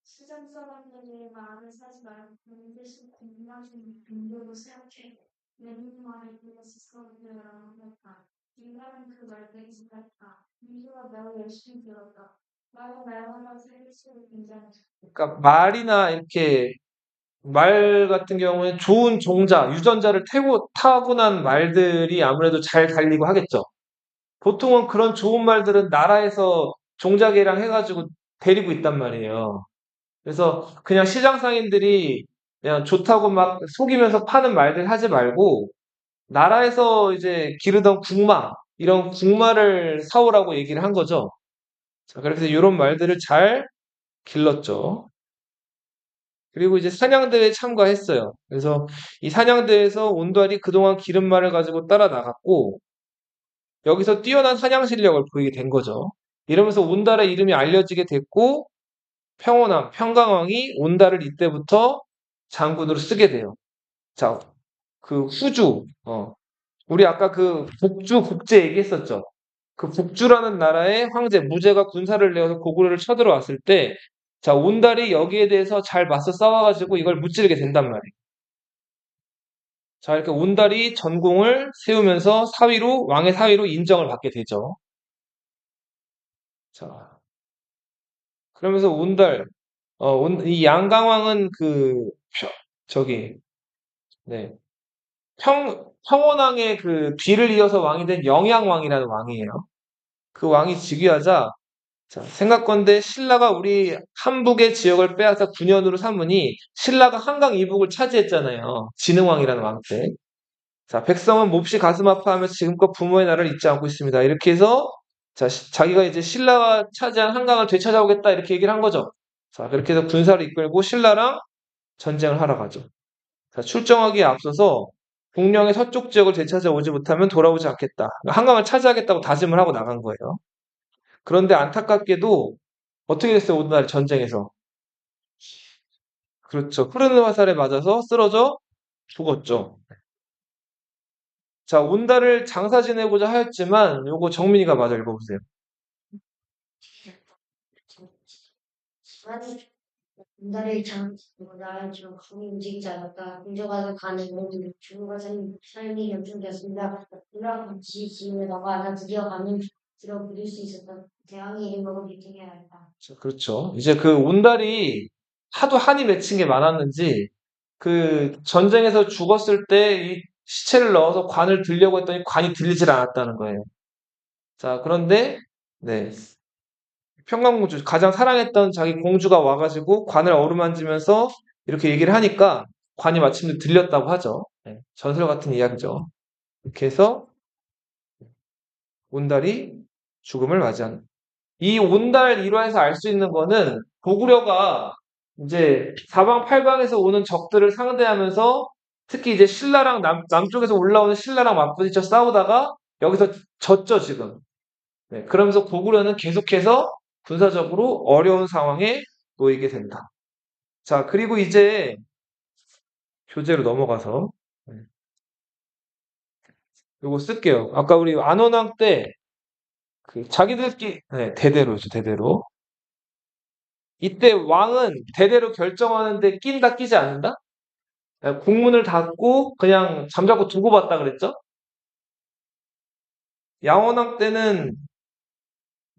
시장 사람들의 말을 사지 말고 그 대신 공부하시는 빈도로 생각해 내 말을 들었을 거라고 했다. 인간은 그 말들이 지났다. 민주가 매우 열심히 들었다. 말은 날마다 새를 쓰고 굉장히 그러니까 말이나 이렇게 말 같은 경우에 좋은 종자, 유전자를 타고난 말들이 아무래도 잘 달리고 하겠죠. 보통은 그런 좋은 말들은 나라에서 종자 개량해가지고 데리고 있단 말이에요. 그래서 그냥 시장 상인들이 그냥 좋다고 막 속이면서 파는 말들 하지 말고 나라에서 이제 기르던 국마, 이런 국마를 사오라고 얘기를 한 거죠. 자, 그래서 이런 말들을 잘 길렀죠. 그리고 이제 사냥대회에 참가했어요. 그래서 이 사냥대회에서 온달이 그동안 기른 말을 가지고 따라 나갔고, 여기서 뛰어난 사냥 실력을 보이게 된 거죠. 이러면서 온달의 이름이 알려지게 됐고, 평강왕이 온달을 이때부터 장군으로 쓰게 돼요. 자, 그 후주, 우리 아까 그 북주 국제 얘기했었죠. 그 북주라는 나라의 황제 무제가 군사를 내어서 고구려를 쳐들어왔을 때, 자, 온달이 여기에 대해서 잘 맞서 싸워가지고 이걸 무찌르게 된단 말이에요. 자, 이렇게 온달이 전공을 세우면서 왕의 사위로 인정을 받게 되죠. 자, 그러면서 이 양강왕은 저기, 네, 평원왕의 그 뒤를 이어서 왕이 된 영양왕이라는 왕이에요. 그 왕이 즉위하자, 자, 생각건대 신라가 우리 함북의 지역을 빼앗아 9년으로 삼으니 신라가 한강 이북을 차지했잖아요. 진흥왕이라는 왕 때. 자, 백성은 몹시 가슴 아파하며 지금껏 부모의 날을 잊지 않고 있습니다. 이렇게 해서 자, 자기가 이제 신라가 차지한 한강을 되찾아오겠다 이렇게 얘기를 한 거죠. 자, 그렇게 해서 군사를 이끌고 신라랑 전쟁을 하러 가죠. 자, 출정하기에 앞서서 국령의 서쪽 지역을 되찾아오지 못하면 돌아오지 않겠다. 한강을 차지하겠다고 다짐을 하고 나간 거예요. 그런데 안타깝게도 어떻게 됐어요? 오늘날 전쟁에서. 그렇죠. 흐르는 화살에 맞아서 쓰러져 죽었죠. 자, 온달을 장사 지내고자 하였지만 요거 정민이가 맞아 읽어보세요. 인달의 나라의 감이 움직이지 않았다. 공저가 가는 모든 주부가 삶이 연출되었습니다. 우리와 같이 지음에 나가 드디어 가는 들어 부릴 수 있었다. 대왕의 이름으로 미팅해야 했다. 자, 그렇죠. 이제 그 온달이 하도 한이 맺힌 게 많았는지 그 전쟁에서 죽었을 때 이 시체를 넣어서 관을 들려고 했더니 관이 들리질 않았다는 거예요. 자, 그런데 네. 평강공주 가장 사랑했던 자기 공주가 와가지고 관을 어루만지면서 이렇게 얘기를 하니까 관이 마침내 들렸다고 하죠. 네, 전설 같은 이야기죠. 이렇게 해서 온달이 죽음을 맞이하는. 이 온달 일화에서 알 수 있는 거는 고구려가 이제 사방팔방에서 오는 적들을 상대하면서 특히 이제 신라랑 남쪽에서 올라오는 신라랑 맞부딪혀 싸우다가 여기서 졌죠, 지금. 네, 그러면서 고구려는 계속해서 군사적으로 어려운 상황에 놓이게 된다. 자, 그리고 이제 교재로 넘어가서 요거 쓸게요. 아까 우리 안원왕 때 그 자기들끼리 네, 대대로죠, 대대로. 이때 왕은 대대로 결정하는데 낀다, 끼지 않는다? 네, 국문을 닫고 그냥 잠자코 두고 봤다 그랬죠? 양원왕 때는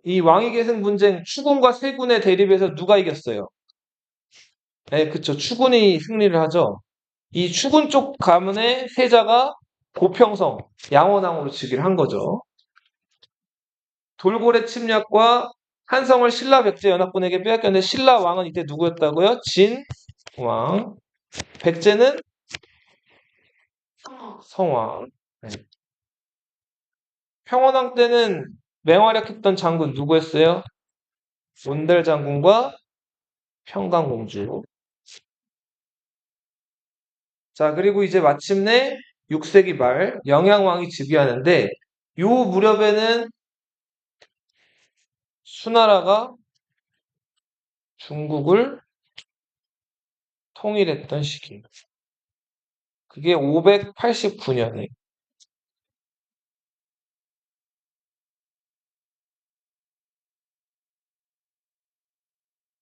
이 왕위계승 분쟁 추군과 세군의 대립에서 누가 이겼어요? 네, 그쵸. 추군이 승리를 하죠. 이 추군 쪽 가문의 세자가 고평성, 양원왕으로 즉위를 한 거죠. 돌고래 침략과 한성을 신라 백제 연합군에게 빼앗겼는데 신라 왕은 이때 누구였다고요? 진왕. 백제는 성왕. 네. 평원왕 때는 맹활약했던 장군 누구였어요? 온달 장군과 평강공주. 자, 그리고 이제 마침내 6세기 말 영양왕이 즉위하는데 요 무렵에는 수나라가 중국을 통일했던 시기. 그게 589년에.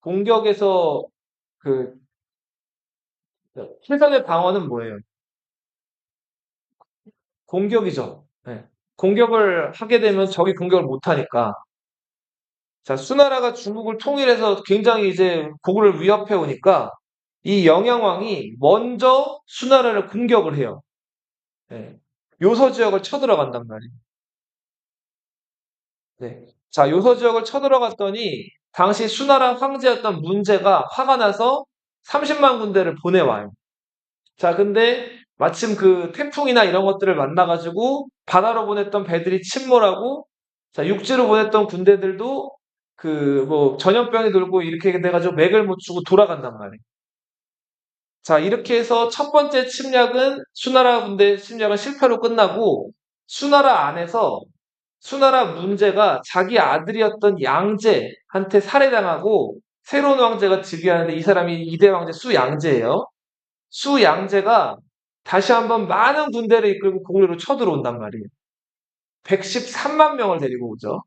공격에서 그 최선의 방어는 뭐예요? 공격이죠. 네. 공격을 하게 되면 적이 공격을 못 하니까. 자, 수나라가 중국을 통일해서 굉장히 이제 고구려를 위협해 오니까 이 영양왕이 먼저 수나라를 공격을 해요. 네. 요서 지역을 쳐들어간단 말이에요. 네. 자, 요서 지역을 쳐들어갔더니 당시 수나라 황제였던 문제가 화가 나서 30만 군대를 보내와요. 자, 근데 마침 그 태풍이나 이런 것들을 만나가지고 바다로 보냈던 배들이 침몰하고, 자, 육지로 보냈던 군대들도 그 뭐 전염병이 돌고 이렇게 돼가지고 맥을 못 추고 돌아간단 말이에요. 자, 이렇게 해서 첫 번째 침략은 수나라 군대 침략은 실패로 끝나고, 수나라 안에서 수나라 문제가 자기 아들이었던 양제한테 살해당하고 새로운 왕제가 즉위하는데 이 사람이 2대 왕제 수양제예요. 수양제가 다시 한번 많은 군대를 이끌고 고구려로 쳐들어온단 말이에요. 113만 명을 데리고 오죠.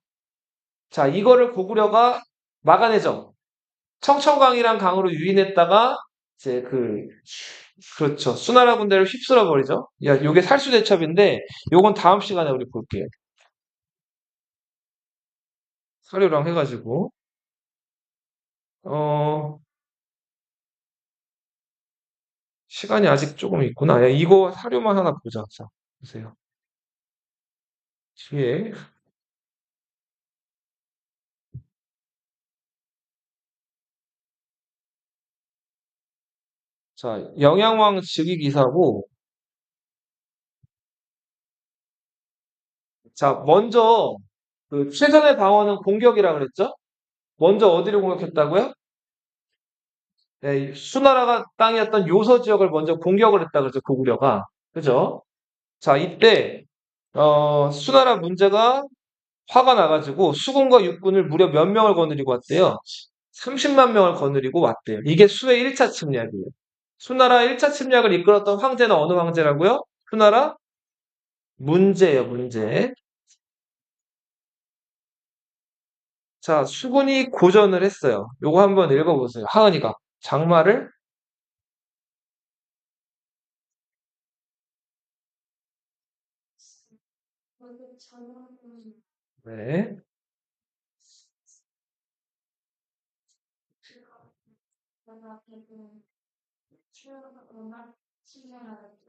자, 이거를 고구려가 막아내죠. 청천강이란 강으로 유인했다가 이제 그렇죠. 수나라 군대를 휩쓸어 버리죠. 야, 요게 살수대첩인데 요건 다음 시간에 우리 볼게요. 사료랑 해가지고 어 시간이 아직 조금 있구나. 야, 이거 사료만 하나 보자. 자, 보세요. 뒤에 자, 영양왕 즉위 기사고, 자, 먼저 그 최선의 방어는 공격이라 그랬죠? 먼저 어디를 공격했다고요? 네, 수나라가 땅이었던 요서 지역을 먼저 공격을 했다 그랬죠, 고구려가. 그죠? 자, 이때 수나라 문제가 화가 나가지고 수군과 육군을 무려 몇 명을 거느리고 왔대요? 30만 명을 거느리고 왔대요. 이게 수의 1차 침략이에요. 수나라 1차 침략을 이끌었던 황제는 어느 황제라고요? 수나라 문제예요, 문제. 자, 수군이 고전을 했어요. 요거 한번 읽어보세요. 하은이가. 장마를, 네.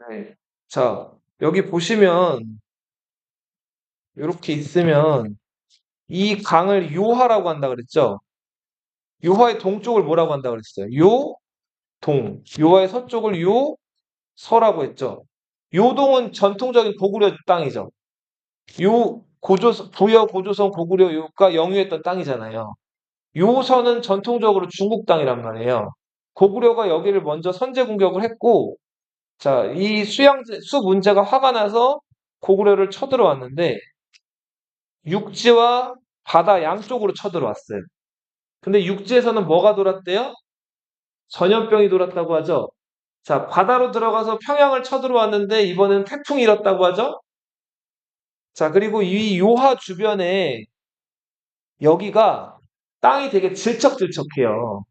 네. 자, 여기 보시면, 이렇게 있으면, 이 강을 요하라고 한다 그랬죠? 요하의 동쪽을 뭐라고 한다 그랬어요? 요동. 요하의 서쪽을 요서라고 했죠? 요동은 전통적인 고구려 땅이죠. 부여 고조선 고구려가 영유했던 땅이잖아요. 요서는 전통적으로 중국 땅이란 말이에요. 고구려가 여기를 먼저 선제 공격을 했고, 자, 이 수문제가 화가 나서 고구려를 쳐들어왔는데, 육지와 바다 양쪽으로 쳐들어왔어요. 근데 육지에서는 뭐가 돌았대요? 전염병이 돌았다고 하죠. 자, 바다로 들어가서 평양을 쳐들어왔는데, 이번엔 태풍이 일었다고 하죠. 자, 그리고 이 요하 주변에 여기가 땅이 되게 질척질척해요.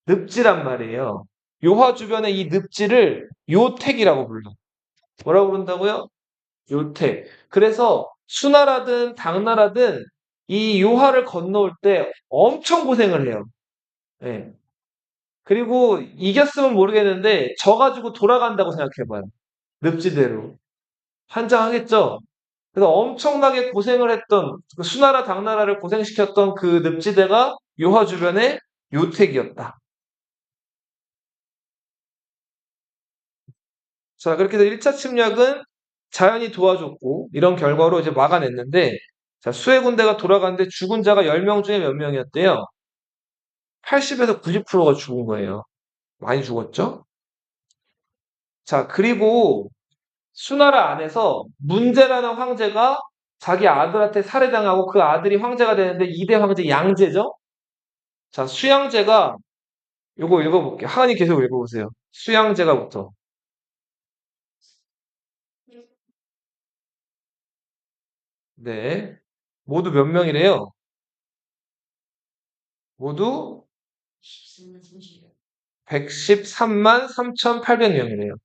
늪지란 말이에요. 요하 주변의 이 늪지를 요택이라고 불러. 뭐라고 부른다고요? 요택. 그래서 수나라든 당나라든 이 요하를 건너올 때 엄청 고생을 해요. 예. 그리고 이겼으면 모르겠는데 져가지고 돌아간다고 생각해봐요. 늪지대로. 환장하겠죠? 그래서 엄청나게 고생을 했던 그 수나라 당나라를 고생시켰던 그 늪지대가 요하 주변의 요택이었다. 자, 그렇게 해서 1차 침략은 자연이 도와줬고, 이런 결과로 이제 막아냈는데, 자, 수해 군대가 돌아갔는데 죽은 자가 10명 중에 몇 명이었대요? 80에서 90%가 죽은 거예요. 많이 죽었죠? 자, 그리고 수나라 안에서 문제라는 황제가 자기 아들한테 살해당하고 그 아들이 황제가 되는데 2대 황제 양제죠? 자, 수양제가 요거 읽어볼게요. 하은이 계속 읽어보세요. 수양제가부터. 네. 모두 몇 명이래요? 모두 113만 3,800명이래요.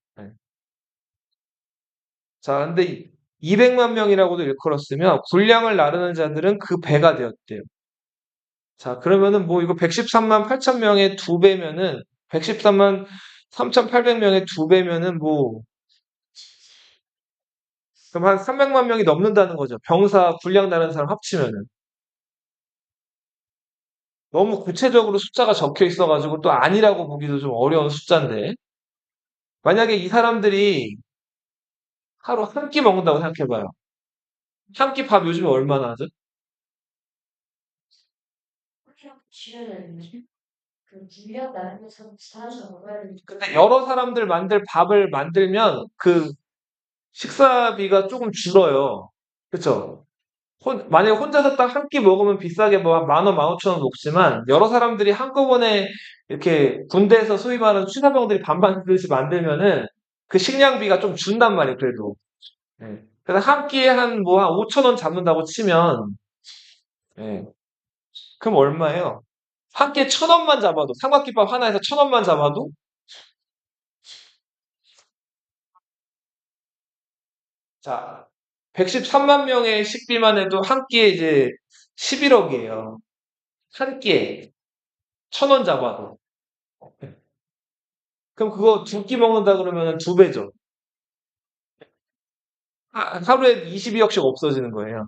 자, 근데 200만 명이라고도 일컬었으면 군량을 나르는 자들은 그 배가 되었대요. 자, 그러면은 뭐 이거 113만 8천 명의 두 배면은 113만 3,800명의 두 배면은 뭐 그럼 한 300만 명이 넘는다는 거죠. 병사 군량 나르는 사람 합치면은. 너무 구체적으로 숫자가 적혀 있어가지고 또 아니라고 보기도 좀 어려운 숫자인데 만약에 이 사람들이 하루 한 끼 먹는다고 생각해봐요. 한 끼 밥 요즘에 얼마나 하죠? 실현을 그 분량 나누는 사람들 먹어야 되니까 근데 여러 사람들 만들 밥을 만들면 그 식사비가 조금 줄어요. 그쵸? 만약에 혼자서 딱 한 끼 먹으면 비싸게 뭐 한 10,000원, 15,000원 먹지만 여러 사람들이 한꺼번에 이렇게 군대에서 소위 말하는 취사병들이 반반 씩 만들면은 그 식량비가 좀 준단 말이에요, 그래도. 예. 그래서 한 끼에 한 뭐 한 5,000원 잡는다고 치면, 예. 그럼 얼마예요? 한 끼에 1,000원만 잡아도, 삼각김밥 하나에서 1,000원만 잡아도, 자, 113만 명의 식비만 해도 한 끼에 이제 11억이에요. 한 끼에 1,000원 잡아도. 그럼 그거 두 끼 먹는다 그러면 두 배죠. 하루에 22억씩 없어지는 거예요.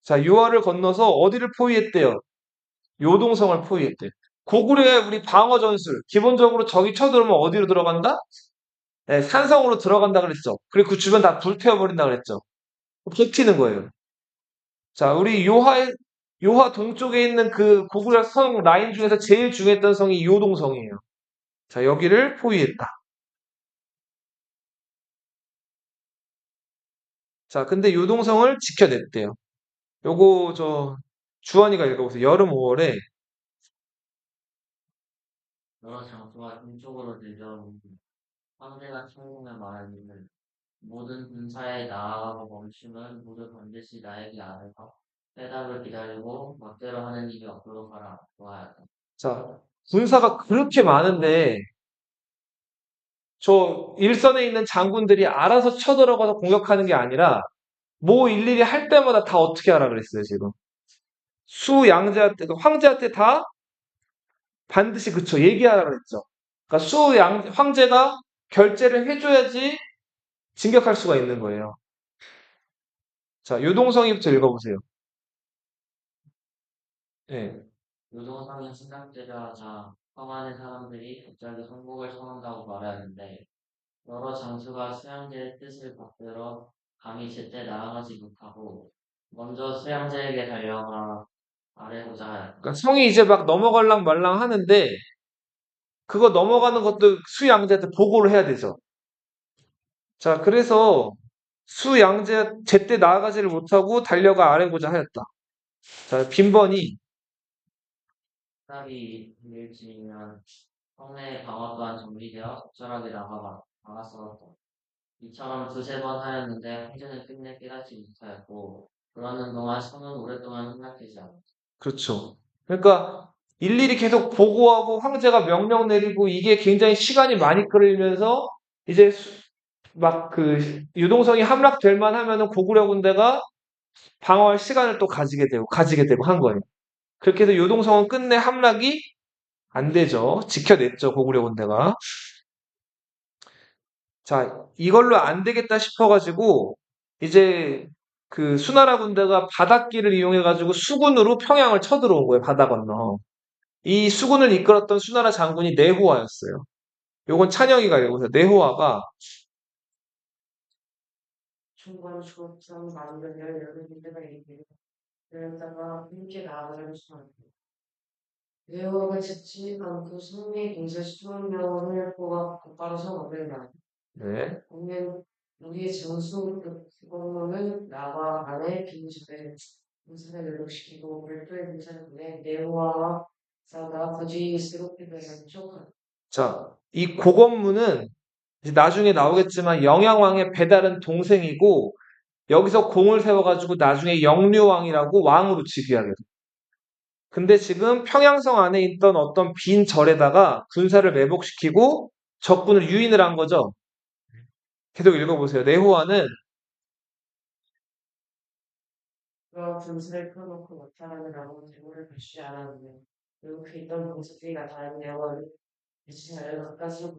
자, 유화를 건너서 어디를 포위했대요? 요동성을 포위했대요. 고구려의 우리 방어 전술, 기본적으로 적이 쳐들어오면 어디로 들어간다? 네, 산성으로 들어간다 그랬죠. 그리고 그 주변 다 불태워버린다 그랬죠. 버티는 거예요. 자, 우리 요하 동쪽에 있는 그 고구려 성 라인 중에서 제일 중요했던 성이 요동성이에요. 자, 여기를 포위했다. 자, 근데 요동성을 지켜냈대요. 요거 주원이가 읽어보세요. 여름 5월에 여러 장소가 동쪽으로 들려오는 황제가 천공에 말하기를 모든 군사에 나아가고 멈추면 모두 반드시 나에게 아뢰서 대답을 기다리고 멋대로 하는 일이 없도록 하라. 좋아하였다. 자, 군사가 그렇게 많은데 저 일선에 있는 장군들이 알아서 쳐들어가서 공격하는 게 아니라 뭐 일일이 할 때마다 다 어떻게 하라 그랬어요, 지금. 수양제한테, 황제한테 다 반드시 그쵸, 얘기하라 그랬죠. 그러니까 황제가 결제를 해줘야지 진격할 수가 있는 거예요. 자, 유동성이부터 읽어보세요. 예. 요동성이 시작되자마자 성안의 사람들이 갑자기 성복을 청한다고 말하는데 여러 장수가 수양제의 뜻을 받들어 감히 제때 나아가지 못하고 먼저 수양제에게 달려가 아뢰고자 하였다. 그러니까 성이 이제 막 넘어갈랑 말랑 하는데 그거 넘어가는 것도 수양제한테 보고를 해야 되죠. 자, 그래서 수양제 제때 나아가지를 못하고 달려가 아뢰고자 하였다. 자, 빈번히 딸이 일지면 성내의 방어 또한 정비되어 적절하게 나갔었다. 이처럼 두세 번 하였는데 황제는 끝내 깨닫지 못하였고 그러는 동안 성은 오랫동안 함락되지 않았다. 그렇죠. 그러니까 일일이 계속 보고하고 황제가 명령 내리고 이게 굉장히 시간이 많이 끌리면서 이제 막 그 유동성이 함락될 만하면은 고구려 군대가 방어할 시간을 또 가지게 되고 한 거예요. 그렇게 해서 유동성은 끝내 함락이 안 되죠. 지켜냈죠, 고구려 군대가. 자, 이걸로 안 되겠다 싶어가지고 이제 그 수나라 군대가 바닷길을 이용해가지고 수군으로 평양을 쳐들어온 거예요, 바다 건너. 이 수군을 이끌었던 수나라 장군이 내호와였어요. 요건 찬영이가 읽어보세요. 내호와가 중간 수업상 만들며 여러 군데가 있고 그러다가 함께 나아가는 수만 외워가 짓지 않고 성리 공세 수만 명을 뽑아 곧바로 성업을 나 네, 보면 우리의 장수 그거는 나와 아내 빈집에 군사를 연락시키고 별도의 군사를 보내 네오와 사가 거지 스럽게 되는 촉한 자, 이 고건무는 이제 나중에 나오겠지만 영양왕의 배다른 동생이고 여기서 공을 세워가지고 나중에 영류왕이라고 왕으로 즉위하게 돼요. 근데 지금 평양성 안에 있던 어떤 빈 절에다가 군사를 매복시키고 적군을 유인을 한 거죠. 계속 읽어보세요. 내호와는 그런 분수를 펴놓고 나타나느라고 대우를 받지 않았는데 결국 그 있던 공수들이가 다른 내용을 대치사를 가까스로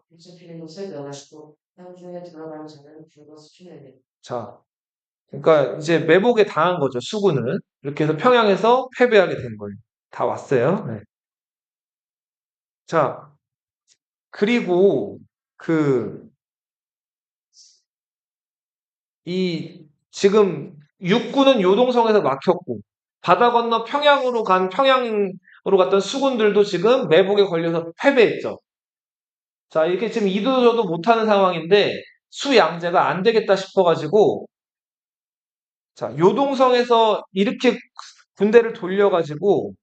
붙잡히는 것을 면하시고 향중에 들어가는 자는 불과 수준에 자, 그러니까 이제 매복에 당한 거죠. 수군은 이렇게 해서 평양에서 패배하게 된 거예요. 다 왔어요. 네. 자, 그리고 그 이 지금 육군은 요동성에서 막혔고 바다 건너 평양으로 갔던 수군들도 지금 매복에 걸려서 패배했죠. 자, 이렇게 지금 이도 저도 못하는 상황인데 수양제가 안 되겠다 싶어가지고 자, 요동성에서 이렇게 군대를 돌려가지고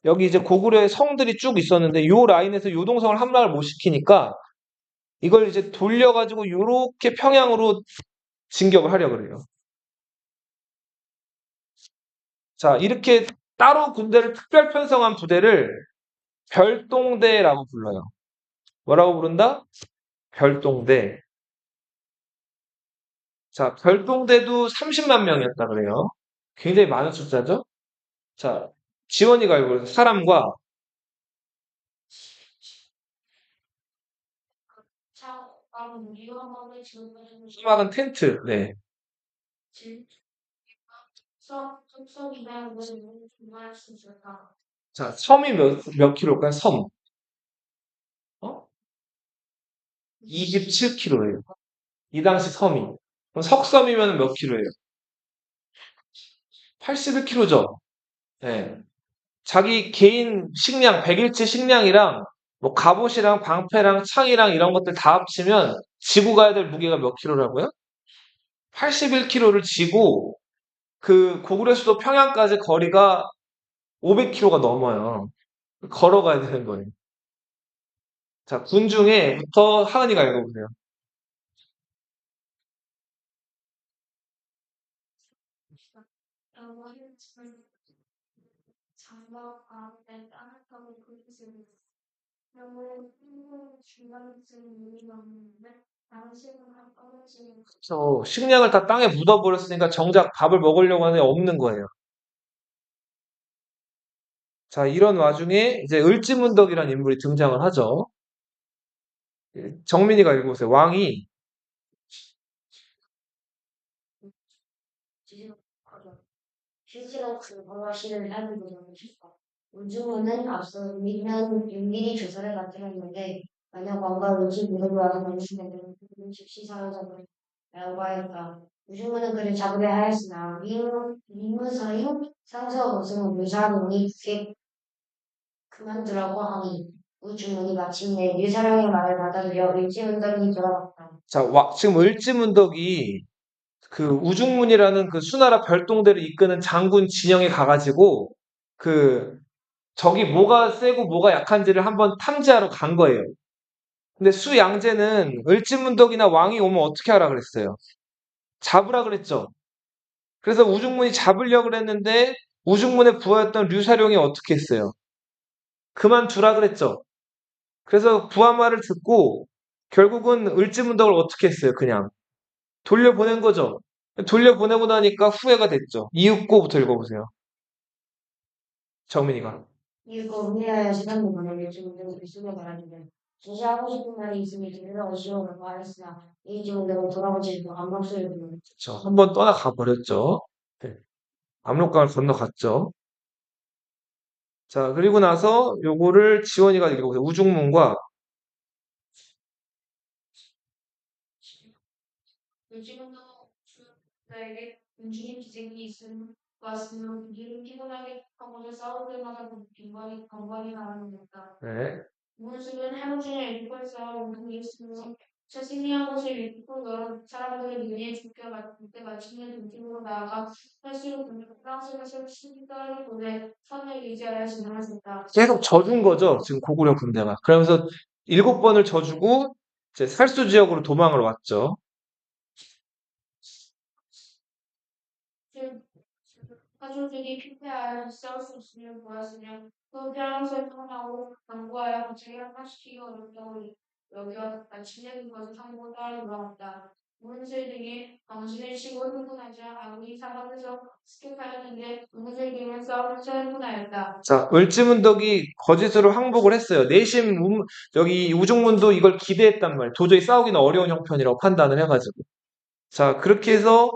여기 이제 고구려에 성들이 쭉 있었는데 요 라인에서 요동성을 함락을 못 시키니까 이걸 이제 돌려가지고 요렇게 평양으로 진격을 하려고 그래요. 자, 이렇게 따로 군대를 특별 편성한 부대를 별동대라고 불러요. 뭐라고 부른다? 별동대. 자, 별동대도 30만 명이었다 그래요. 굉장히 많은 숫자죠? 자, 지원이가 알고 있어요. 사람과 차, 나는 위험함을 지원하는 사막은 텐트. 네. 속속이면 무슨 정말 수 있을까? 자, 섬이 몇 킬로일까요? 섬. 어? 27킬로예요. 이 당시 섬이. 그럼 석섬이면 몇 킬로예요? 81킬로죠. 네. 자기 개인 식량, 100일치 식량이랑 뭐 갑옷이랑 방패랑 창이랑 이런 것들 다 합치면 지고 가야 될 무게가 몇 킬로라고요? 81킬로를 지고 그 고구려 수도 평양까지 거리가 500킬로가 넘어요. 걸어가야 되는 거예요. 자, 군중에부터 하은이가 읽어보세요. 영원히 장막 가운데 따뜻하고 그릇을 영원히 힘든 중간쯤 눈이 넘는데 당신은 한 떨어지는 그래서 식량을 다 땅에 묻어버렸으니까 정작 밥을 먹으려고 하는데 없는 거예요. 자, 이런 와중에 이제 을지문덕이라는 인물이 등장을 하죠. 정민이가 읽어보세요. 왕이 지지하죠. 실제로 그 방화시를 하는 것은 쉽다. 우주문은 앞서 윤미리 조사를 나타냈는데 만약 왕과 우주 무덤을 와서 만나면 그는 즉시 사라져버린 라고 하였다. 우주문은 그를 잡으려 하였으나 민무사의 상서 것은 묘사론이 그게 그만두라고 하니 우주문이 마침내 묘사령의 말을 받아들여 일제운동이 돌아갔다. 자, 지금 을지문덕이 그 우중문이라는 그 수나라 별동대를 이끄는 장군 진영에 가가지고 그 적이 뭐가 세고 뭐가 약한지를 한번 탐지하러 간 거예요. 근데 수양제는 을지문덕이나 왕이 오면 어떻게 하라 그랬어요? 잡으라 그랬죠. 그래서 우중문이 잡으려고 그랬는데 우중문의 부하였던 류사룡이 어떻게 했어요? 그만두라 그랬죠. 그래서 부하 말을 듣고 결국은 을지문덕을 어떻게 했어요? 그냥 돌려보낸 거죠. 돌려보내고 나니까 후회가 됐죠. 이윽고부터 읽어보세요. 정민이가. 이거 우리나라 시간도 보내면 요즘 글쓰며 말하는데 진시하고 싶은 말이 있으니 들으러 오시오라고 하였으나 이 정도로 돌아오지 않고 안목소리를 부르는 그쵸. 한번 떠나가 버렸죠. 네. 압록강을 건너갔죠. 자, 그리고 나서 요거를 지원이가 읽어보세요. 우중문과 요즘도 나에게 움직임 기색이 있음 왔으면 그들은 피곤하게 하고서 싸울 때마다 번번이 나오는 것다. 네. 문수는 하루 종일 읽고 있어 운동이 있으며 자신이한 것을 읽고 여러 사람들의 눈에 죽게 그때 마침내 동쪽으로 나아가 할수록 프랑스에서 신기가를 보내 선을 유지하여 진행했다. 계속 져준 거죠. 지금 고구려 군대가. 그러면서 7번을 져주고 이제 살수 지역으로 도망을 왔죠. 가족들이 피폐하여 싸울 수 있으면 보았으며 또 프랑스에 떠나고 강구하여 자기를 파시키기 어렵다고 여기와 같이 내린 것을 상고 따라 물어봤다. 문슬 등이 당신을 치고 흥분하자 아군이 사방에서 습격하였는데 문슬 등은 싸우면서 흥분하였다. 자, 을지문덕이 거짓으로 항복을 했어요. 내심 여기 우중문도 이걸 기대했단 말이에요. 도저히 싸우기는 어려운 형편이라고 판단을 해가지고. 자, 그렇게 해서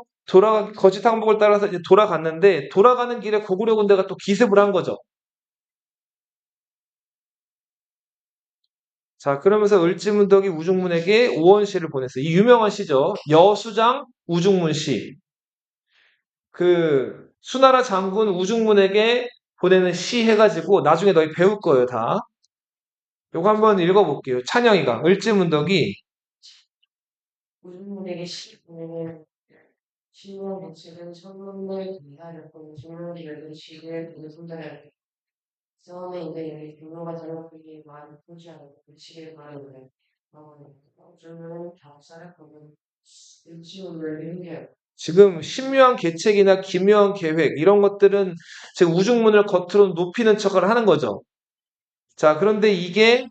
거짓 항복을 따라서 이제 돌아갔는데 돌아가는 길에 고구려 군대가 또 기습을 한 거죠. 자, 그러면서 을지문덕이 우중문에게 오원시를 보냈어요. 이 유명한 시죠. 여수장 우중문 시. 그 수나라 장군 우중문에게 보내는 시 해가지고 나중에 너희 배울 거예요, 다. 요거 한번 읽어볼게요. 찬영이가 을지문덕이 우주문에게 시군에는 신문 백색은 천문을 기다렸고 우주문이 열린 시를 그는 손자를 싸움에 인해 경로가 달라붙기에 많이 보지 않고 그 시를 말하는데 우주문은 작사력하고 일지문을 행하여 지금 신묘한 계책이나 기묘한 계획 이런 것들은 지금 우중문을 겉으로 높이는 척을 하는 거죠. 자, 그런데 이게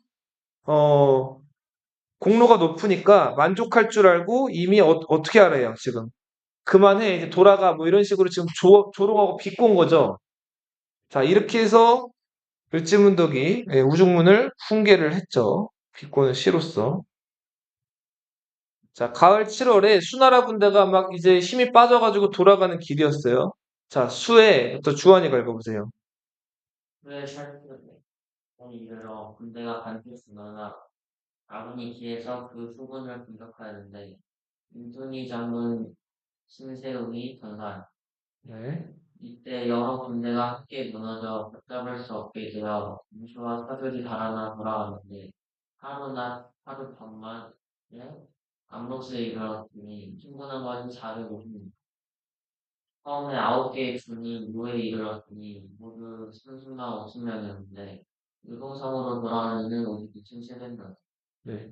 공로가 높으니까 만족할 줄 알고 이미 어떻게 알아요, 지금. 그만해, 이제 돌아가, 뭐 이런 식으로 지금 조롱하고 비꼰 거죠. 자, 이렇게 해서 을지문덕이 우중문을 훈계를 했죠. 비꼬는 시로서. 자, 가을 7월에 수나라 군대가 막 이제 힘이 빠져가지고 돌아가는 길이었어요. 자, 수에 또 주환이가 읽어보세요. 왜 살펴보니 이르러 군대가 반패했으나 아군이 뒤에서 그 수군을 공격하였는데 윤순이 장군 신세웅이 전사. 네. 이때 여러 군대가 함께 무너져 붙잡을 수 없게 되어 문수와 사들이 달아나 돌아가는데 하루낮 하루 밤만에 암록수에 이르렀으니 충분한 것이 450명. 처음에 9개의 군이 무에 이르렀으니 모두 선수가 50명이었는데 의공성으로 돌아가는 이는 오직 2,700명. 네.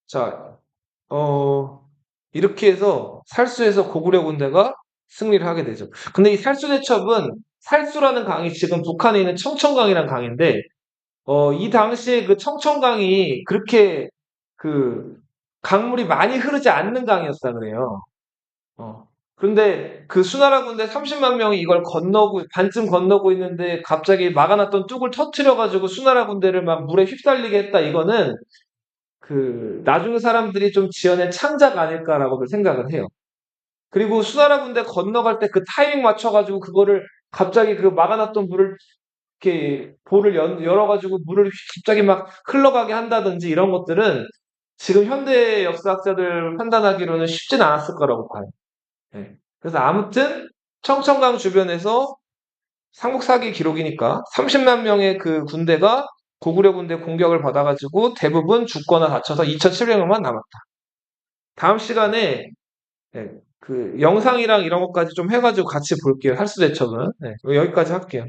자, 이렇게 해서 살수에서 고구려 군대가 승리를 하게 되죠. 근데 이 살수대첩은 살수라는 강이 지금 북한에 있는 청천강이라는 강인데, 이 당시에 그 청천강이 그렇게 그 강물이 많이 흐르지 않는 강이었다 그래요. 그런데 그 수나라 군대 30만 명이 이걸 반쯤 건너고 있는데 갑자기 막아놨던 뚝을 터트려가지고 수나라 군대를 막 물에 휩쓸리게 했다. 이거는 나중에 사람들이 좀 지어낸 창작 아닐까라고 생각을 해요. 그리고 수나라 군대 건너갈 때 그 타이밍 맞춰가지고 그거를 갑자기 그 막아놨던 물을 이렇게 볼을 열어가지고 물을 갑자기 막 흘러가게 한다든지 이런 것들은 지금 현대 역사학자들 판단하기로는 쉽진 않았을 거라고 봐요. 네. 그래서 아무튼 청천강 주변에서 삼국사기 기록이니까 30만 명의 그 군대가 고구려 군대 공격을 받아가지고 대부분 죽거나 다쳐서 2,700명만 남았다. 다음 시간에 네, 그 영상이랑 이런 것까지 좀 해가지고 같이 볼게요. 할수대첩은. 네, 여기까지 할게요.